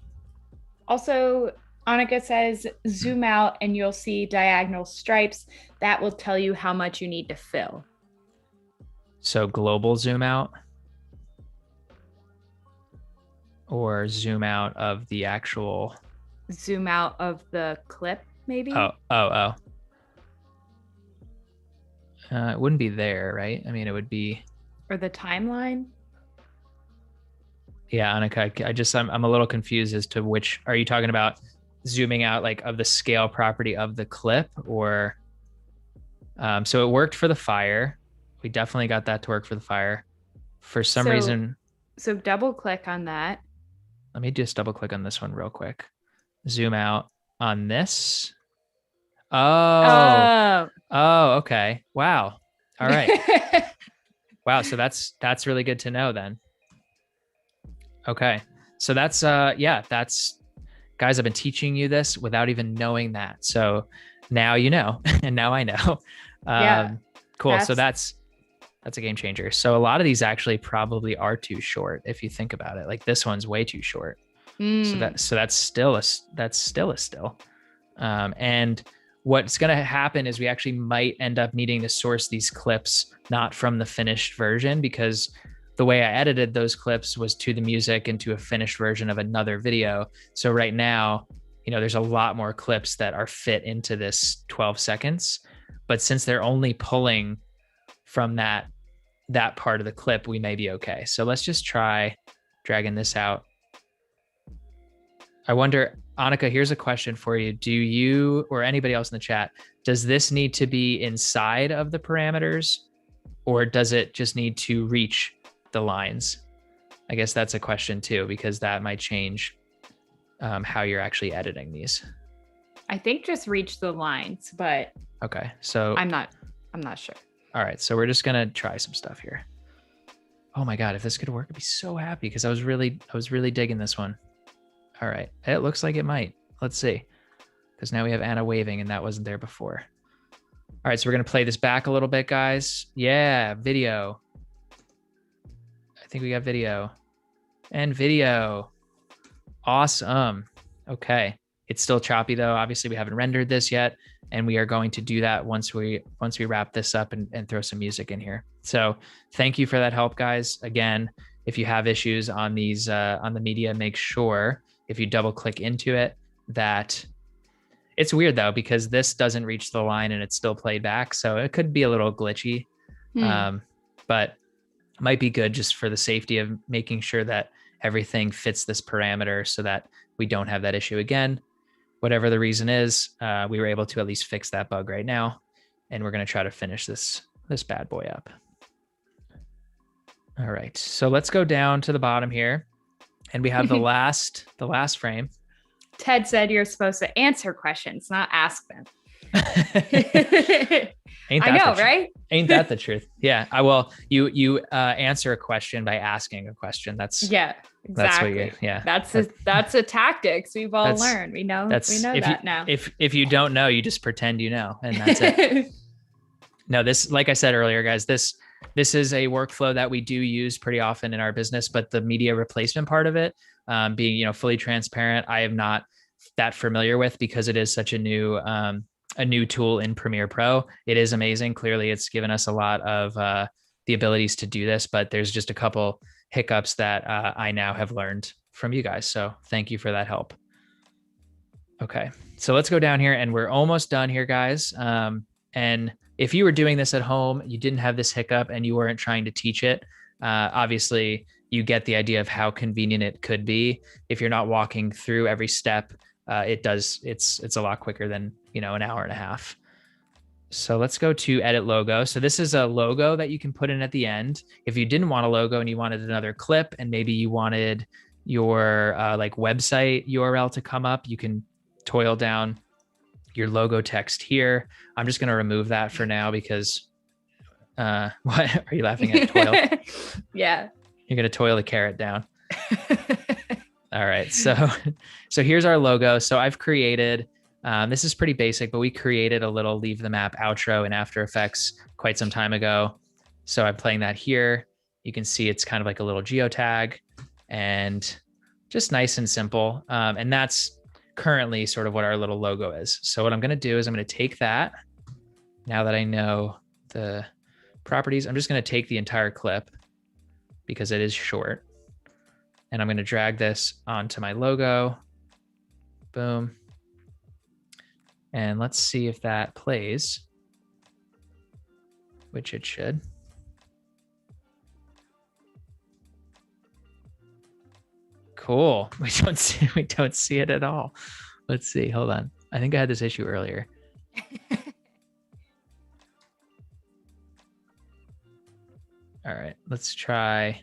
Also, Annika says, zoom out and you'll see diagonal stripes. That will tell you how much you need to fill. So global zoom out? Or zoom out of the actual... Zoom out of the clip, maybe? Oh. It wouldn't be there, right? I mean, it would be... Or the timeline? Yeah, Annika, I'm a little confused as to which... Are you talking about zooming out like of the scale property of the clip, or... So it worked for the fire. We definitely got that to work for the fire. For some reason... So double click on that. Let me just double click on this one real quick. Zoom out on this. Oh, okay. Wow. All right. Wow. So that's really good to know then. Okay. So that's that's guys, I've been teaching you this without even knowing that. So now you know, and now I know. Cool. So that's a game changer. So a lot of these actually probably are too short if you think about it. Like this one's way too short. So that's still a still. And what's going to happen is we actually might end up needing to source these clips not from the finished version, because the way I edited those clips was to the music and to a finished version of another video. So right now, there's a lot more clips that are fit into this 12 seconds. But since they're only pulling from that part of the clip, we may be okay. So let's just try dragging this out. I wonder, Annika, here's a question for you. Do you, or anybody else in the chat, does this need to be inside of the parameters, or does it just need to reach the lines? I guess that's a question too, because that might change how you're actually editing these. I think just reach the lines, but okay. So I'm not sure. All right. So we're just going to try some stuff here. Oh my God, if this could work, I'd be so happy, because I was really digging this one. All right. It looks like it might. Let's see. Because now we have Anna waving and that wasn't there before. All right. So we're going to play this back a little bit, guys. Yeah. Video. I think we got video and video. Awesome. Okay. It's still choppy though. Obviously we haven't rendered this yet, and we are going to do that once we wrap this up and throw some music in here. So thank you for that help, guys. Again, if you have issues on these, on the media, make sure if you double click into it that it's weird though, because this doesn't reach the line and it's still played back. So it could be a little glitchy, but might be good just for the safety of making sure that everything fits this parameter so that we don't have that issue again. Whatever the reason is, we were able to at least fix that bug right now. And we're going to try to finish this bad boy up. All right. So let's go down to the bottom here. And we have the last frame. Ted said you're supposed to answer questions, not ask them. I know, right? Ain't that the truth? Yeah. You answer a question by asking a question. That's exactly. That's a tactics we've all learned. We know that now. If you don't know, you just pretend you know, and that's it. No, this, like I said earlier, guys, this is a workflow that we do use pretty often in our business, but the media replacement part of it, being, fully transparent, I am not that familiar with, because it is such a new tool in Premiere Pro. It is amazing. Clearly it's given us a lot of the abilities to do this, but there's just a couple hiccups that I now have learned from you guys. So thank you for that help. Okay. So let's go down here, and we're almost done here, guys. And if you were doing this at home, you didn't have this hiccup and you weren't trying to teach it, obviously you get the idea of how convenient it could be. If you're not walking through every step, it's a lot quicker than, an hour and a half. So let's go to edit logo. So this is a logo that you can put in at the end. If you didn't want a logo and you wanted another clip, and maybe you wanted your website URL to come up, you can toil down your logo text here. I'm just going to remove that for now because what are you laughing at? Toil? Yeah. You're going to toil the carrot down. All right. So here's our logo. So I've created, this is pretty basic, but we created a little leave the map outro in After Effects quite some time ago. So I'm playing that here. You can see it's kind of like a little geotag and just nice and simple. And that's currently sort of what our little logo is. So what I'm going to do is I'm going to take that. Now that I know the properties, I'm just going to take the entire clip because it is short. And I'm going to drag this onto my logo. Boom. And let's see if that plays, which it should. Cool. We don't see it at all. Let's see. Hold on. I think I had this issue earlier. All right. Let's try.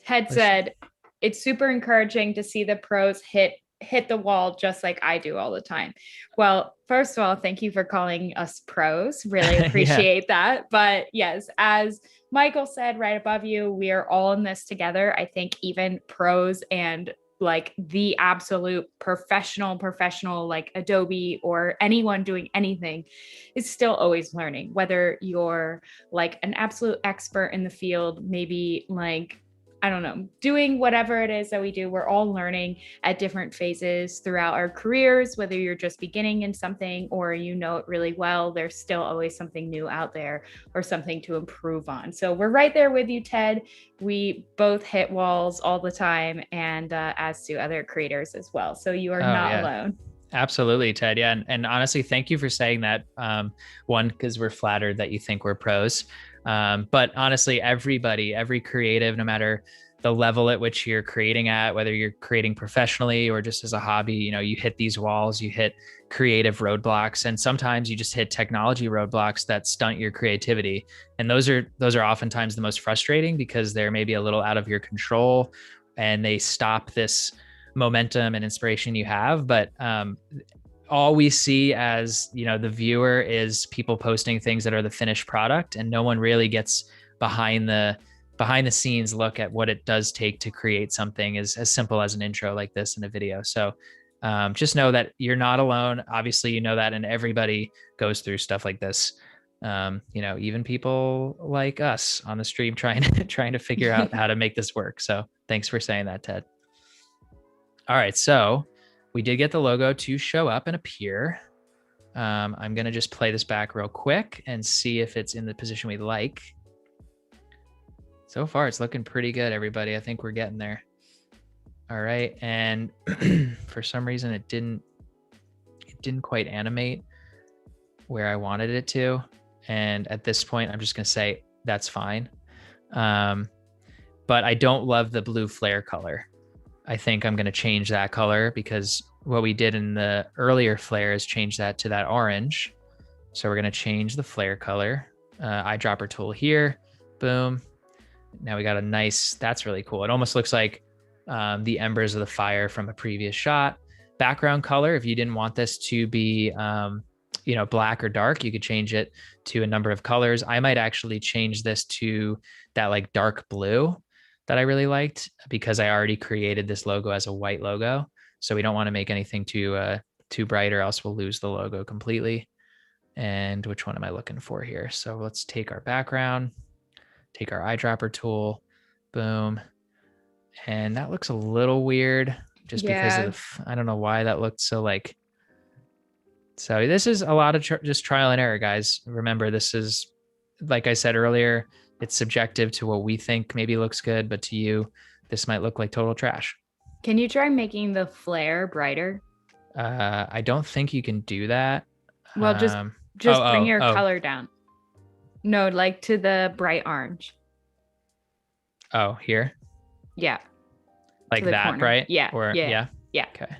Ted said, it's super encouraging to see the pros hit the wall just like I do all the time. Well, first of all, thank you for calling us pros. Really appreciate that. But yes, as Michael said right above you, we are all in this together. I think even pros and like the absolute professional like Adobe or anyone doing anything is still always learning, whether you're like an absolute expert in the field, maybe like, I don't know, doing whatever it is that we do. We're all learning at different phases throughout our careers, whether you're just beginning in something or you know it really well, there's still always something new out there or something to improve on. So we're right there with you, Ted. We both hit walls all the time, and as do other creators as well. So you are not alone. Absolutely, Ted. Yeah. And honestly, thank you for saying that. One, because we're flattered that you think we're pros. But honestly, every creative, no matter the level at which you're creating at, whether you're creating professionally or just as a hobby, you hit these walls, you hit creative roadblocks, and sometimes you just hit technology roadblocks that stunt your creativity. And those are oftentimes the most frustrating because they're maybe a little out of your control and they stop this momentum and inspiration you have. But all we see as the viewer is people posting things that are the finished product, and no one really gets behind the scenes look at what it does take to create something as simple as an intro like this in a video. So just know that you're not alone. Obviously, you know that, and everybody goes through stuff like this. Even people like us on the stream trying to figure out how to make this work. So thanks for saying that, Ted. All right, so we did get the logo to show up and appear. I'm going to just play this back real quick and see if it's in the position we like. So far, it's looking pretty good, everybody. I think we're getting there. All right, and for some reason, it didn't quite animate where I wanted it to. And at this point, I'm just going to say that's fine. But I don't love the blue flare color. I think I'm going to change that color because what we did in the earlier flare is change that to that orange. So we're going to change the flare color. Eyedropper tool here. Boom. Now we got a nice, that's really cool. It almost looks like the embers of the fire from a previous shot. Background color, if you didn't want this to be, black or dark, you could change it to a number of colors. I might actually change this to that like dark blue that I really liked because I already created this logo as a white logo. So we don't want to make anything too bright or else we'll lose the logo completely. And which one am I looking for here? So let's take our background, take our eyedropper tool, boom. And that looks a little weird just because of I don't know why that looked so like. So this is a lot of just trial and error, guys. Remember, this is, like I said earlier, it's subjective to what we think maybe looks good, but to you, this might look like total trash. Can you try making the flare brighter? I don't think you can do that. Well, just bring your color down. No, like to the bright orange. Oh, here? Yeah. Like that, corner. Right? Yeah. Or yeah. Okay.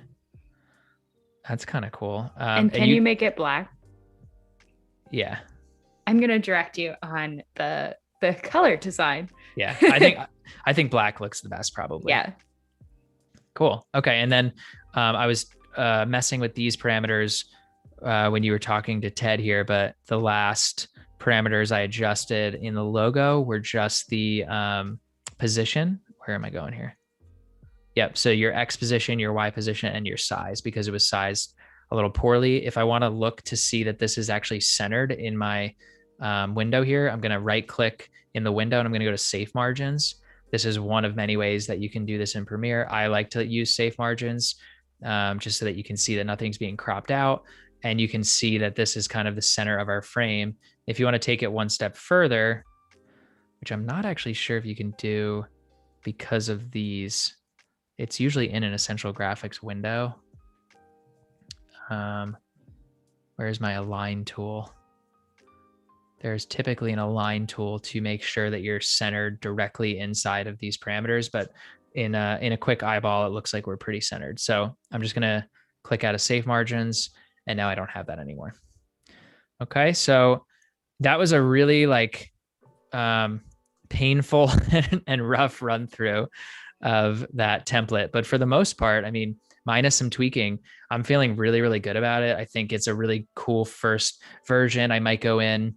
That's kind of cool. And can you make it black? Yeah. I'm going to direct you on the color design. Yeah. I think black looks the best probably. Yeah. Cool. Okay. And then I was messing with these parameters when you were talking to Ted here, but the last parameters I adjusted in the logo were just the position. Where am I going here? Yep. So your X position, your Y position, and your size, because it was sized a little poorly. If I want to look to see that this is actually centered in my window here, I'm going to right click in the window and I'm going to go to safe margins. This is one of many ways that you can do this in Premiere. I like to use safe margins just so that you can see that nothing's being cropped out. And you can see that this is kind of the center of our frame. If you want to take it one step further, which I'm not actually sure if you can do because of these, it's usually in an essential graphics window. Where's my align tool? There's typically an align tool to make sure that you're centered directly inside of these parameters, but in a quick eyeball, it looks like we're pretty centered. So I'm just gonna click out of safe margins, and now I don't have that anymore. Okay, so that was a really like painful and rough run through of that template. But for the most part, I mean, minus some tweaking, I'm feeling really, really good about it. I think it's a really cool first version. I might go in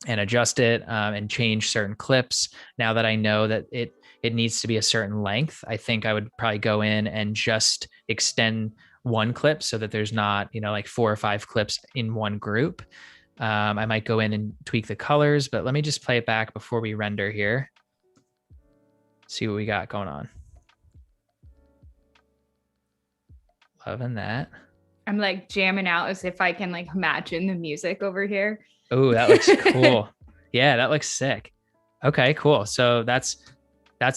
and adjust it and change certain clips. Now that I know that it needs to be a certain length, I think I would probably go in and just extend one clip so that there's not, like 4 or 5 clips in one group. I might go in and tweak the colors, but let me just play it back before we render here. See what we got going on. Loving that. I'm like jamming out as if I can like imagine the music over here. Oh, that looks cool. Yeah, that looks sick. Okay, cool. So that's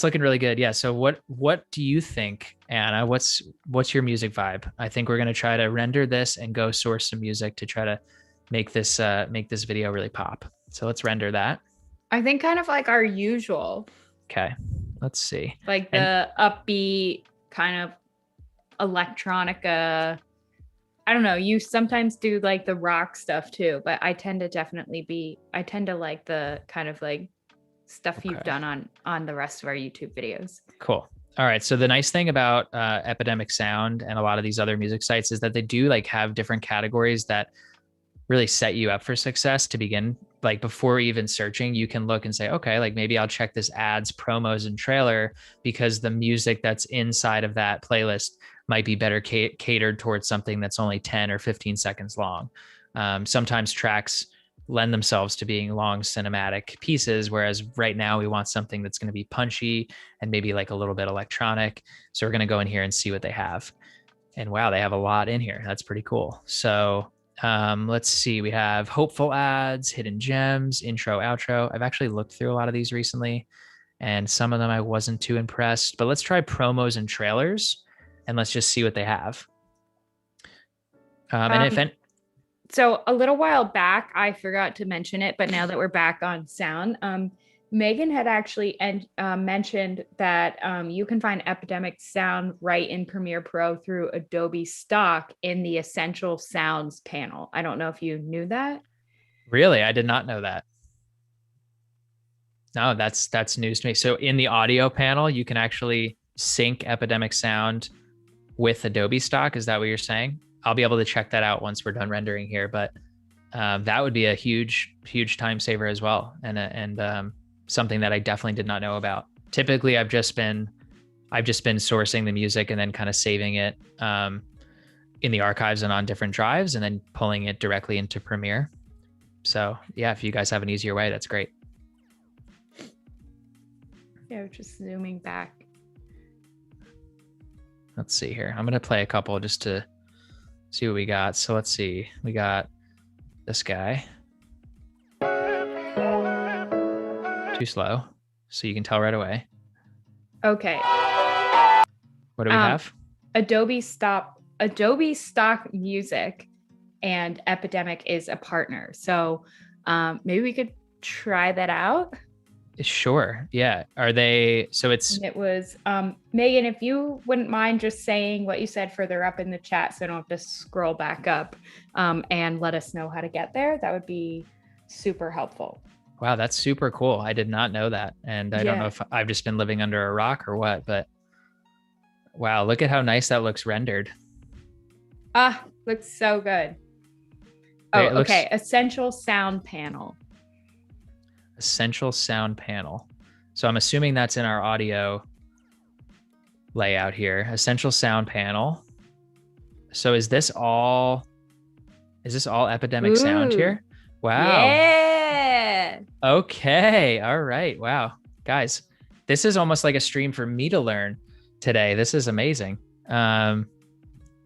looking really good. Yeah. So what do you think, Anna? What's your music vibe? I think we're gonna try to render this and go source some music to try to make this video really pop. So let's render that. I think kind of like our usual. Okay. Let's see. Like the upbeat kind of electronica. I don't know. You sometimes do like the rock stuff too, but I tend to like the kind of like stuff you've done on the rest of our YouTube videos. Cool. All right. So the nice thing about Epidemic Sound and a lot of these other music sites is that they do like have different categories that really set you up for success to begin. Like before even searching, you can look and say, okay, like maybe I'll check this ads, promos, and trailer because the music that's inside of that playlist might be better catered towards something that's only 10 or 15 seconds long. Sometimes tracks lend themselves to being long cinematic pieces, whereas right now we want something that's going to be punchy and maybe like a little bit electronic. So we're going to go in here and see what they have. And wow, they have a lot in here. That's pretty cool. So let's see. We have hopeful ads, hidden gems, intro, outro. I've actually looked through a lot of these recently, and some of them I wasn't too impressed. But let's try promos and trailers, and let's just see what they have. So a little while back, I forgot to mention it, but now that we're back on sound, Megan had actually mentioned that you can find Epidemic Sound right in Premiere Pro through Adobe Stock in the Essential Sounds panel. I don't know if you knew that. Really? I did not know that. No, that's news to me. So in the audio panel, you can actually sync Epidemic Sound with Adobe Stock. Is that what you're saying? I'll be able to check that out once we're done rendering here, but that would be a huge time saver as well. And something that I definitely did not know about. Typically, I've just been sourcing the music and then kind of saving it in the archives and on different drives and then pulling it directly into Premiere. So yeah, if you guys have an easier way, that's great. Yeah, just zooming back. Let's see here. I'm going to play a couple just to see what we got. So let's see. We got this guy. Too slow, so you can tell right away. Okay. What do we have? Adobe Stock Music and Epidemic is a partner. So maybe we could try that out. Sure. Yeah. Are they? So it was Megan, if you wouldn't mind just saying what you said further up in the chat so I don't have to scroll back up and let us know how to get there. That would be super helpful. Wow, that's super cool. I did not know that. And I don't know if I've just been living under a rock or what, but wow, look at how nice that looks rendered. Looks so good. Okay. Essential sound panel. Essential sound panel. So I'm assuming that's in our audio layout here. Essential sound panel. So is this all Epidemic Sound here? Wow. Yeah. Okay. All right. Wow. Guys, this is almost like a stream for me to learn today. This is amazing. All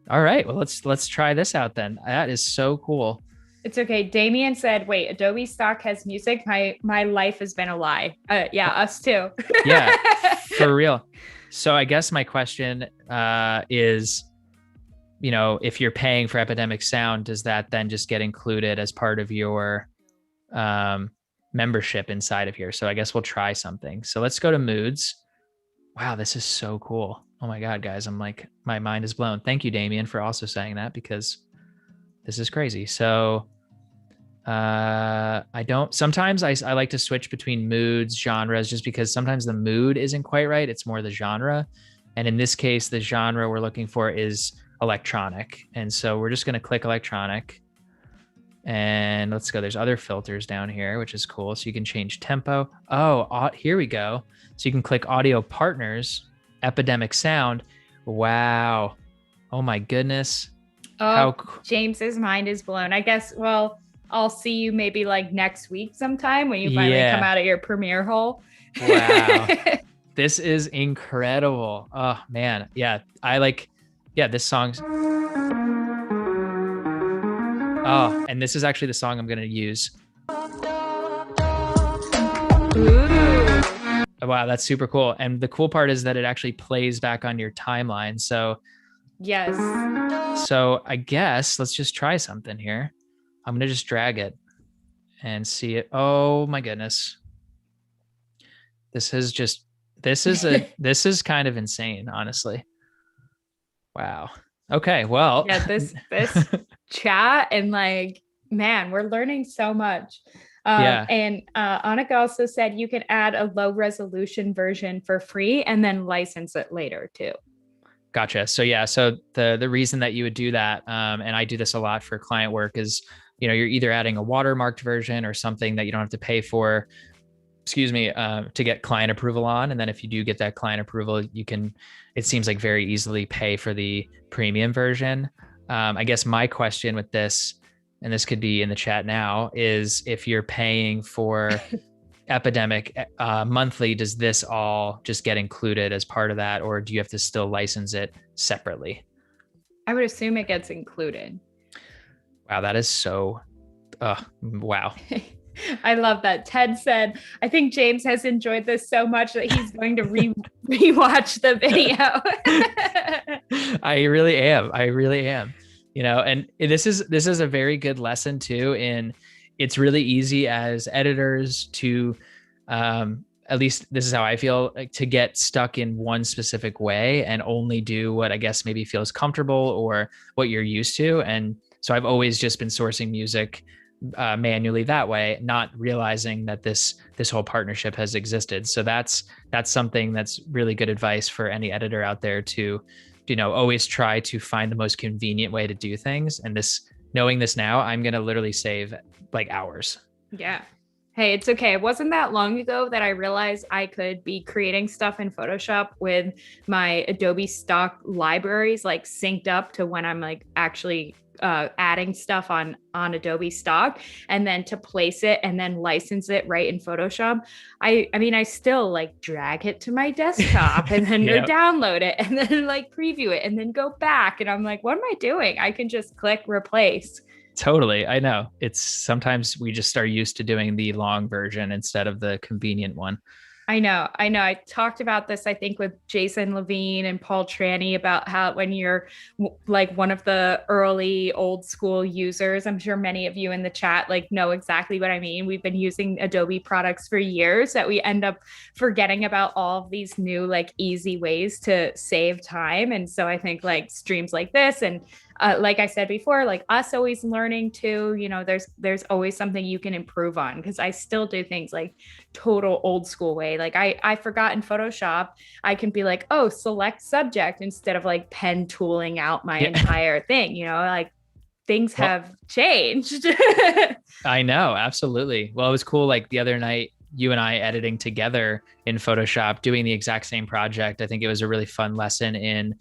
right. Well, let's try this out then. That is so cool. It's okay. Damien said, wait, Adobe Stock has music. My life has been a lie. Yeah, us too. Yeah, for real. So I guess my question is, if you're paying for Epidemic Sound, does that then just get included as part of your membership inside of here? So I guess we'll try something. So let's go to moods. Wow, this is so cool. Oh my God, guys. I'm like, my mind is blown. Thank you, Damien, for also saying that because this is crazy. So I don't, sometimes I like to switch between moods, genres, just because sometimes the mood isn't quite right. It's more the genre. And in this case, the genre we're looking for is electronic. And so we're just going to click electronic and let's go. There's other filters down here, which is cool. So you can change tempo. Oh, here we go. So you can click audio partners, epidemic sound. Wow. Oh my goodness. Oh, James's mind is blown. I guess, well, I'll see you maybe like next week sometime when you finally come out of your premiere hole. Wow. This is incredible. Oh man. Yeah. This song's. Oh, and this is actually the song I'm going to use. Ooh. Wow. That's super cool. And the cool part is that it actually plays back on your timeline. So yes. So I guess let's just try something here. I'm going to just drag it and see it. Oh my goodness. This is kind of insane, honestly. Wow. Okay. Well, yeah, this chat and like, man, we're learning so much. And Annika also said you can add a low resolution version for free and then license it later too. Gotcha. So yeah, so the reason that you would do that, and I do this a lot for client work, is you're either adding a watermarked version or something that you don't have to pay for, to get client approval on. And then if you do get that client approval, you can, it seems like very easily pay for the premium version. I guess my question with this, and this could be in the chat now, is if you're paying for Epidemic monthly, does this all just get included as part of that, or do you have to still license it separately? I would assume it gets included. Wow, that is so wow. I love that. Ted said, I think James has enjoyed this so much that he's going to rewatch the video. I really am. And this is a very good lesson too, in it's really easy as editors to, at least this is how I feel, like, to get stuck in one specific way and only do what I guess maybe feels comfortable or what you're used to. And so I've always just been sourcing music manually that way, not realizing that this whole partnership has existed. So that's something that's really good advice for any editor out there to, always try to find the most convenient way to do things. And knowing this now, I'm going to literally save like hours. Yeah. Hey, it's okay. It wasn't that long ago that I realized I could be creating stuff in Photoshop with my Adobe stock libraries like synced up to when I'm like actually adding stuff on Adobe stock, and then to place it and then license it right in Photoshop. I mean, I still like drag it to my desktop and then yep. download it and then like preview it and then go back. And I'm like, what am I doing? I can just click replace. Totally. I know. It's sometimes we just are used to doing the long version instead of the convenient one. I know. I talked about this, I think, with Jason Levine and Paul Tranny about how when you're like one of the early old school users, I'm sure many of you in the chat like know exactly what I mean. We've been using Adobe products for years that we end up forgetting about all of these new like easy ways to save time. And so I think like streams like this and like I said before, like us always learning too, there's always something you can improve on, because I still do things like total old school way. Like I forgot in Photoshop, I can be like, oh, select subject instead of like pen tooling out my entire thing, like things have changed. I know. Absolutely. Well, it was cool. Like the other night, you and I editing together in Photoshop, doing the exact same project. I think it was a really fun lesson in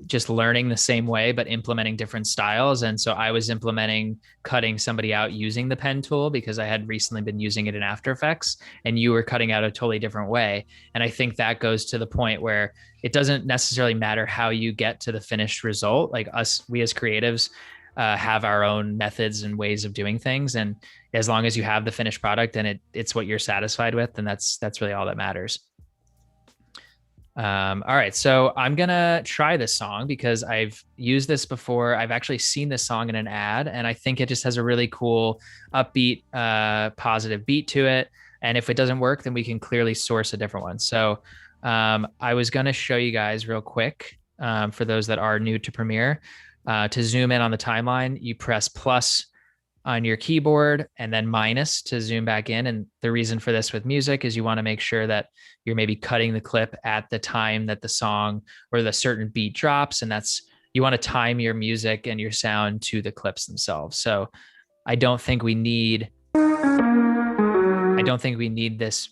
just learning the same way, but implementing different styles. And so I was implementing cutting somebody out using the pen tool because I had recently been using it in After Effects, and you were cutting out a totally different way. And I think that goes to the point where it doesn't necessarily matter how you get to the finished result. Like we as creatives have our own methods and ways of doing things. And as long as you have the finished product and it's what you're satisfied with, then that's really all that matters. All right. So I'm going to try this song because I've used this before. I've actually seen this song in an ad, and I think it just has a really cool, upbeat, positive beat to it. And if it doesn't work, then we can clearly source a different one. So I was going to show you guys real quick, for those that are new to Premiere. To zoom in on the timeline, you press plus on your keyboard and then minus to zoom back in. And the reason for this with music is you want to make sure that you're maybe cutting the clip at the time that the song or the certain beat drops. And that's, you want to time your music and your sound to the clips themselves. So I don't think we need this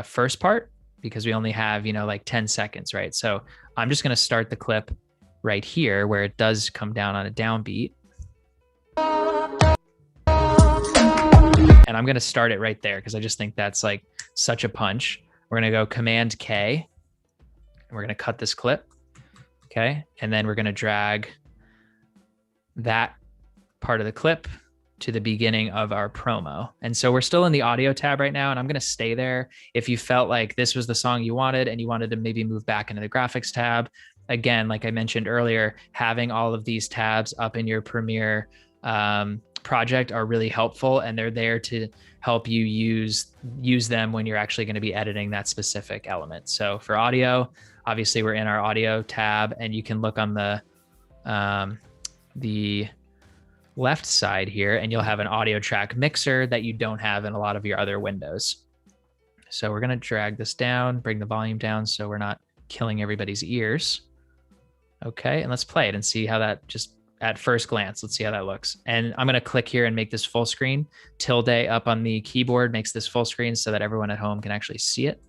first part because we only have, like 10 seconds, right? So I'm just going to start the clip right here where it does come down on a downbeat. And I'm going to start it right there because I just think that's like such a punch. We're going to go Command K and we're going to cut this clip. Okay. And then we're going to drag that part of the clip to the beginning of our promo. And so we're still in the audio tab right now, and I'm going to stay there. If you felt like this was the song you wanted and you wanted to maybe move back into the graphics tab, again, like I mentioned earlier, having all of these tabs up in your Premiere project are really helpful, and they're there to help you use them when you're actually going to be editing that specific element. So for audio, obviously we're in our audio tab, and you can look on the left side here, and you'll have an audio track mixer that you don't have in a lot of your other windows. So we're going to drag this down, bring the volume down so we're not killing everybody's ears. Okay, and let's play it and see how that just at first glance, let's see how that looks. And I'm going to click here and make this full screen. Tilde up on the keyboard makes this full screen so that everyone at home can actually see it.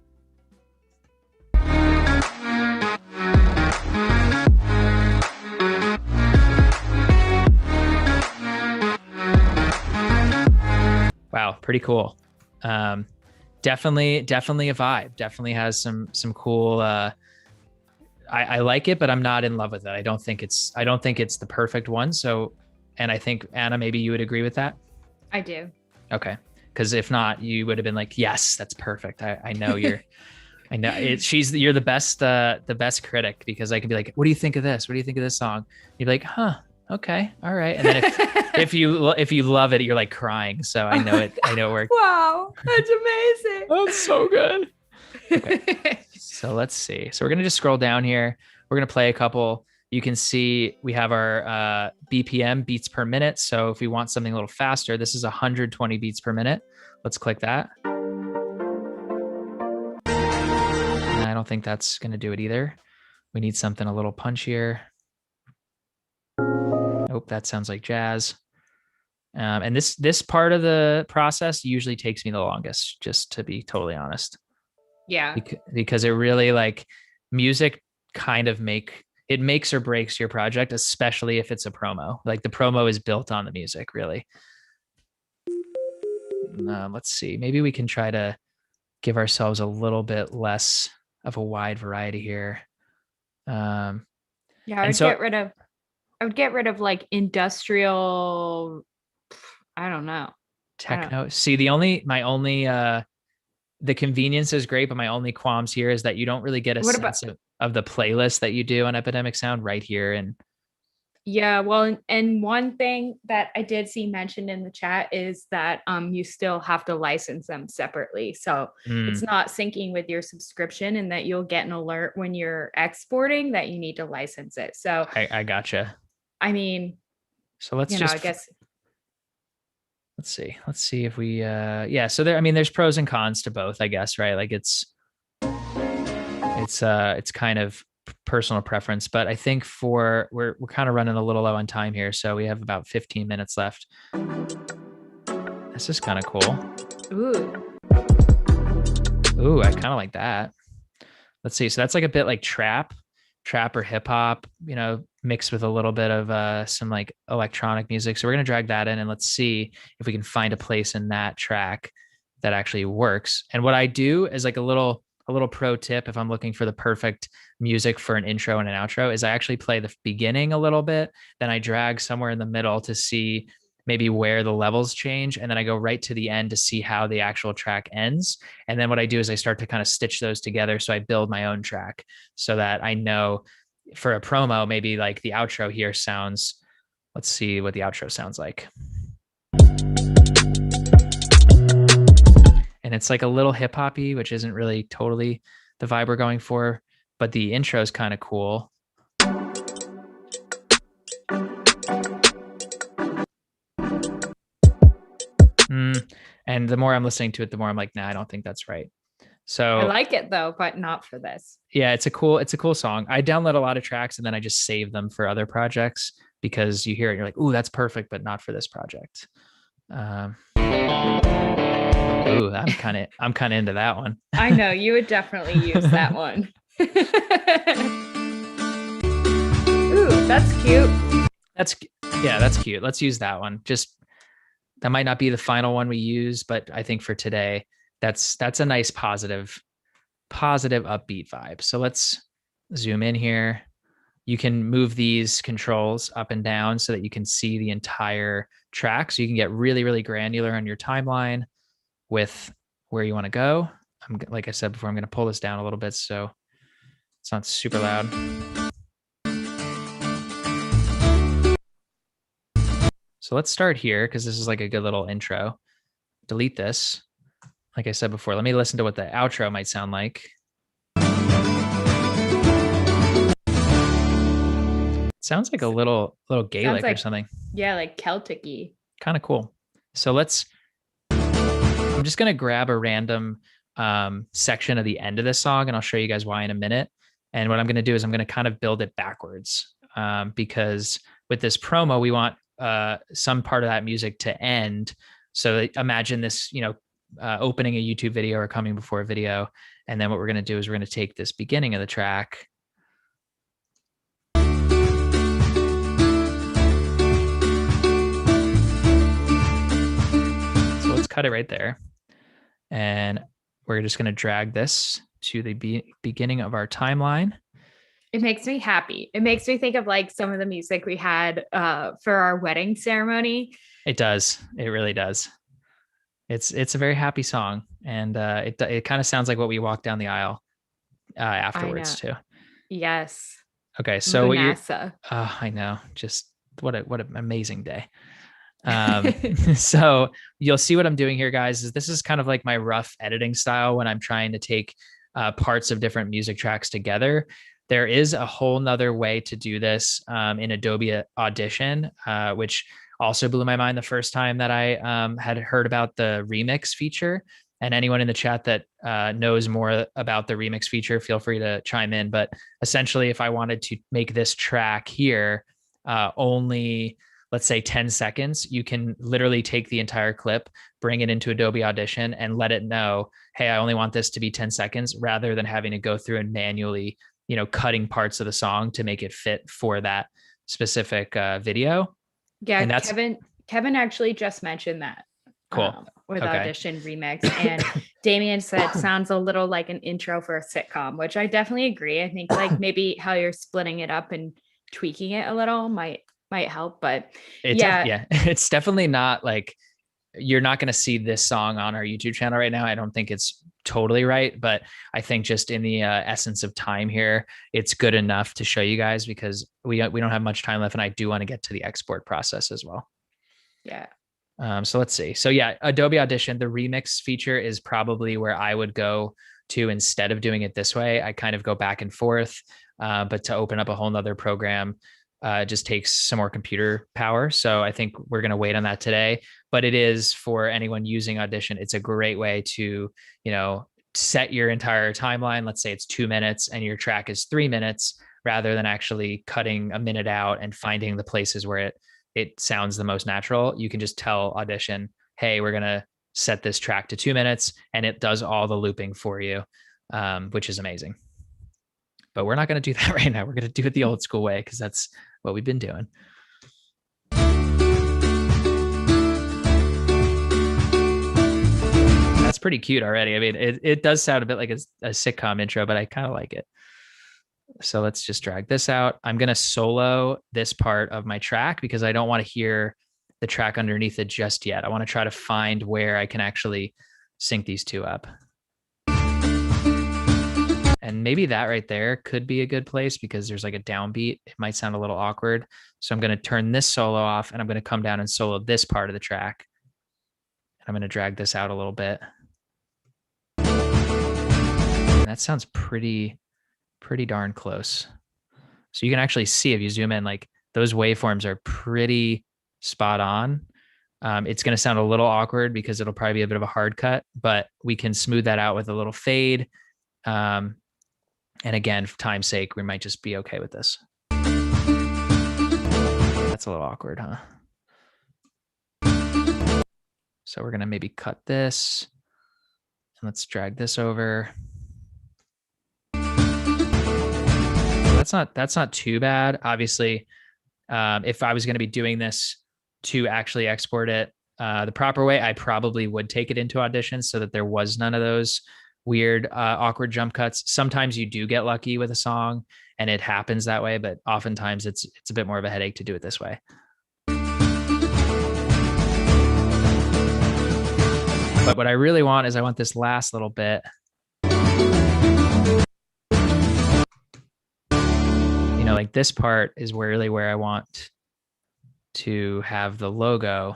Wow, pretty cool. Definitely a vibe. Definitely has some cool. I like it, but I'm not in love with it. I don't think it's the perfect one. So, and I think Anna, maybe you would agree with that. I do. Okay, because if not, you would have been like, yes, that's perfect. I know you're. I know you're the best critic, because I can be like, what do you think of this? What do you think of this song? You'd be like, huh. Okay. All right. And then if you love it, you're like crying. So I know it worked. Wow. That's amazing. That's so good. Okay. So let's see. So we're going to just scroll down here. We're going to play a couple. You can see we have our BPM, beats per minute. So if we want something a little faster, this is 120 beats per minute. Let's click that. And I don't think that's going to do it either. We need something a little punchier. Nope, that sounds like jazz. And this part of the process usually takes me the longest, just to be totally honest. Yeah. Because it really, like, music kind of makes or breaks your project, especially if it's a promo. Like, the promo is built on the music, really. Let's see. Maybe we can try to give ourselves a little bit less of a wide variety here. Yeah, I would get rid of like industrial, I don't know. Techno. See, the convenience is great, but my only qualms here is that you don't really get a sense of the playlist that you do on Epidemic Sound right here. And yeah, well, and one thing that I did see mentioned in the chat is that you still have to license them separately. So it's not syncing with your subscription, and that you'll get an alert when you're exporting that you need to license it. So I gotcha. I mean, so let's I guess. Let's see if we, so there's pros and cons to both, I guess, right? Like it's kind of personal preference, but I think we're kind of running a little low on time here. So we have about 15 minutes left. This is kind of cool. Ooh, I kind of like that. Let's see. So that's like a bit like trap or hip hop, mixed with a little bit of some like electronic music. So we're going to drag that in, and let's see if we can find a place in that track that actually works. And what I do is like a little pro tip, if I'm looking for the perfect music for an intro and an outro, is I actually play the beginning a little bit, then I drag somewhere in the middle to see maybe where the levels change, and then I go right to the end to see how the actual track ends. And then what I do is I start to kind of stitch those together. So I build my own track so that I know for a promo, maybe like the outro here sounds, let's see what the outro sounds like. And it's like a little hip hoppy, which isn't really totally the vibe we're going for, but the intro is kind of cool. And the more I'm listening to it, the more I'm like, nah, I don't think that's right. I So like it though, but not for this. yeah, it's a cool song. I download a lot of tracks and then I just save them for other projects because you hear it and you're like, ooh, that's perfect, but not for this project. Ooh, I'm kind of into that one. I know you would definitely use that one. Ooh, that's cute. That's yeah, that's cute. Let's use that one. Just that might not be the final one we use, but I think for today, that's a nice positive upbeat vibe. So let's zoom in here. You can move these controls up and down so that you can see the entire track. So you can get really, really granular on your timeline with where you want to go. Like I said before, I'm going to pull this down a little bit so it's not super loud. So let's start here because this is like a good little intro. Delete this. Like I said before, let me listen to what the outro might sound like. It sounds like a little Gaelic or something. Yeah, like Celtic-y. Kind of cool. So I'm just going to grab a random section of the end of this song and I'll show you guys why in a minute. And what I'm going to do is I'm going to kind of build it backwards because with this promo, we want some part of that music to end. So imagine this, opening a YouTube video or coming before a video. And then what we're going to do is we're going to take this beginning of the track. So let's cut it right there. And we're just going to drag this to the beginning of our timeline. It makes me happy. It makes me think of like some of the music we had for our wedding ceremony. It does. It really does. It's a very happy song, and it kind of sounds like what we walked down the aisle afterwards too. Yes. Okay, so Vanessa. I know, just what an amazing day. So you'll see what I'm doing here, guys. This is kind of like my rough editing style when I'm trying to take parts of different music tracks together. There is a whole nother way to do this in Adobe Audition, which also blew my mind the first time that I had heard about the remix feature. And anyone in the chat that knows more about the remix feature, feel free to chime in. But essentially, if I wanted to make this track here only, let's say 10 seconds, you can literally take the entire clip, bring it into Adobe Audition and let it know, hey, I only want this to be 10 seconds rather than having to go through and manually, cutting parts of the song to make it fit for that specific video. Yeah, and Kevin actually just mentioned that. Cool. With Audition Remix. And Damien said sounds a little like an intro for a sitcom, which I definitely agree. I think like maybe how you're splitting it up and tweaking it a little might help. But it's definitely not like, you're not going to see this song on our YouTube channel right now. I don't think it's totally right, but I think just in the essence of time here, it's good enough to show you guys because we don't have much time left, and I do want to get to the export process as well. Yeah. So let's see. So yeah, Adobe Audition, the remix feature is probably where I would go to instead of doing it this way. I kind of go back and forth, but to open up a whole nother program just takes some more computer power. So I think we're going to wait on that today, but it is for anyone using Audition. It's a great way to, set your entire timeline. Let's say it's 2 minutes and your track is 3 minutes rather than actually cutting a minute out and finding the places where it sounds the most natural. You can just tell Audition, hey, we're going to set this track to 2 minutes, and it does all the looping for you, which is amazing. But we're not going to do that right now. We're going to do it the old school way because that's what we've been doing. That's pretty cute already. I mean, it does sound a bit like a sitcom intro, but I kind of like it. So let's just drag this out. I'm going to solo this part of my track because I don't want to hear the track underneath it just yet. I want to try to find where I can actually sync these two up. And maybe that right there could be a good place because there's like a downbeat. It might sound a little awkward. So I'm going to turn this solo off and I'm going to come down and solo this part of the track. And I'm going to drag this out a little bit. And that sounds pretty darn close. So you can actually see if you zoom in, like those waveforms are pretty spot on. It's going to sound a little awkward because it'll probably be a bit of a hard cut, but we can smooth that out with a little fade. And again, for time's sake, we might just be okay with this. That's a little awkward, huh? So we're going to maybe cut this. And let's drag this over. That's not too bad. Obviously, if I was going to be doing this to actually export it the proper way, I probably would take it into Audition so that there was none of those weird, awkward jump cuts. Sometimes you do get lucky with a song and it happens that way, but oftentimes it's a bit more of a headache to do it this way. But what I really want is I want this last little bit. Like this part is really where I want to have the logo.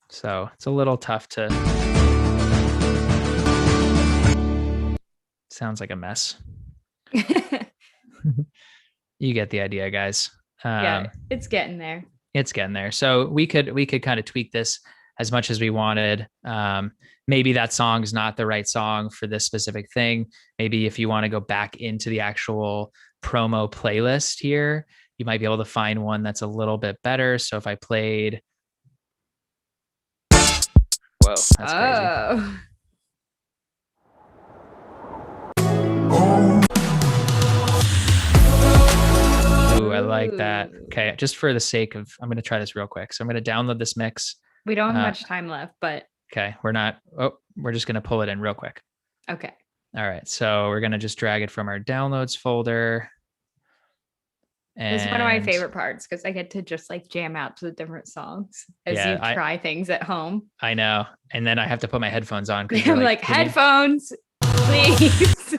So it's a little tough to, sounds like a mess. You get the idea, guys. Yeah, it's getting there. It's getting there. So we could kind of tweak this as much as we wanted. Maybe that song is not the right song for this specific thing. Maybe if you want to go back into the actual promo playlist here, you might be able to find one that's a little bit better. So if I played, whoa, that's crazy. Ooh, I like that. Okay, just for the sake of, I'm going to try this real quick. So I'm going to download this mix. We don't have much time left, but. Okay, we're just going to pull it in real quick. Okay. All right, so we're going to just drag it from our downloads folder. And this is one of my favorite parts because I get to just like jam out to the different songs as you try things at home. I know. And then I have to put my headphones on. I'm like headphones, please.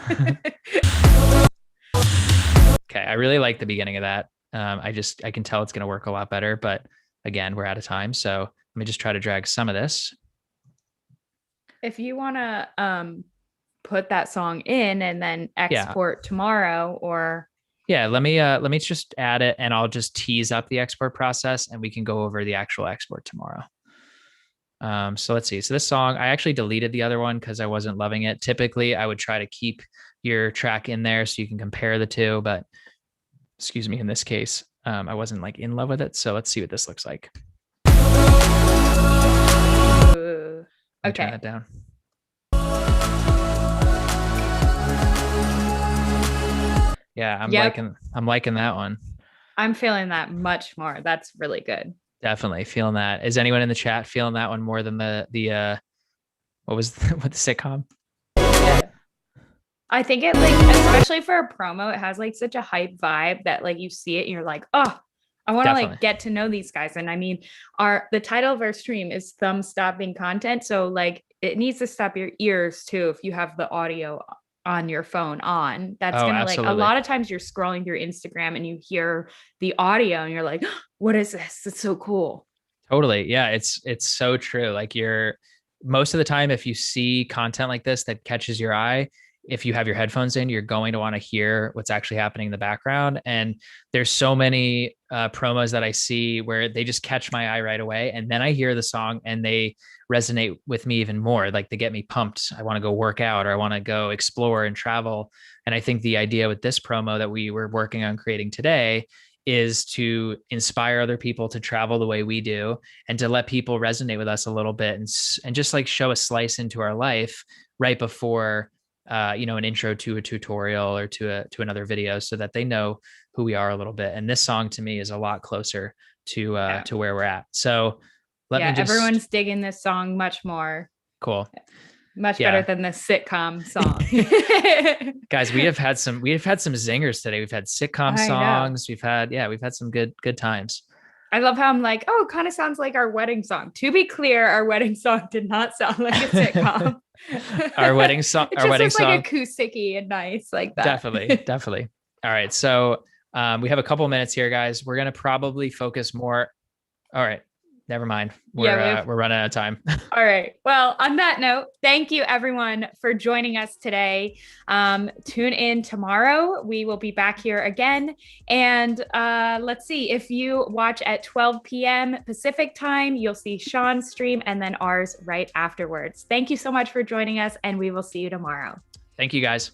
Okay, I really like the beginning of that. I can tell it's going to work a lot better, but again, we're out of time. So let me just try to drag some of this. If you want to put that song in and then export tomorrow, or let me just add it and I'll just tease up the export process and we can go over the actual export tomorrow. So let's see. So this song, I actually deleted the other one because I wasn't loving it. Typically, I would try to keep your track in there so you can compare the two, but excuse me, in this case, I wasn't like in love with it. So let's see what this looks like. Okay. Turn that down. Yeah, I'm liking that one. I'm feeling that much more. That's really good. Definitely feeling that. Is anyone in the chat feeling that one more than the what was the sitcom? Yeah. I think it like, especially for a promo, it has like such a hype vibe that like you see it and you're like, oh, I want to like get to know these guys. And I mean, the title of our stream is thumb stopping content. So like it needs to stop your ears too. If you have the audio on your phone on, that's going to like, a lot of times you're scrolling through Instagram and you hear the audio and you're like, oh, what is this? It's so cool. Totally. Yeah. It's so true. Like most of the time, if you see content like this that catches your eye, if you have your headphones in, you're going to want to hear what's actually happening in the background. And there's so many promos that I see where they just catch my eye right away. And then I hear the song and they resonate with me even more. Like they get me pumped. I want to go work out or I want to go explore and travel. And I think the idea with this promo that we were working on creating today is to inspire other people to travel the way we do and to let people resonate with us a little bit and just like show a slice into our life right before an intro to a tutorial or to another video so that they know who we are a little bit. And this song to me is a lot closer to where we're at. So everyone's digging this song much more. Cool. Much better than the sitcom song. Guys, we've had some zingers today. We've had sitcom songs. We've had some good times. I love how I'm like, oh, it kind of sounds like our wedding song. To be clear, our wedding song did not sound like a sitcom. Our wedding song, like acousticy and nice like that. Definitely. All right. So we have a couple minutes here, guys. We're going to probably focus more. All right. Never mind. Yeah, We're running out of time. all right. Well, on that note, thank you everyone for joining us today. Tune in tomorrow. We will be back here again. And let's see, if you watch at 12 p.m. Pacific time, you'll see Sean's stream and then ours right afterwards. Thank you so much for joining us, and we will see you tomorrow. Thank you, guys.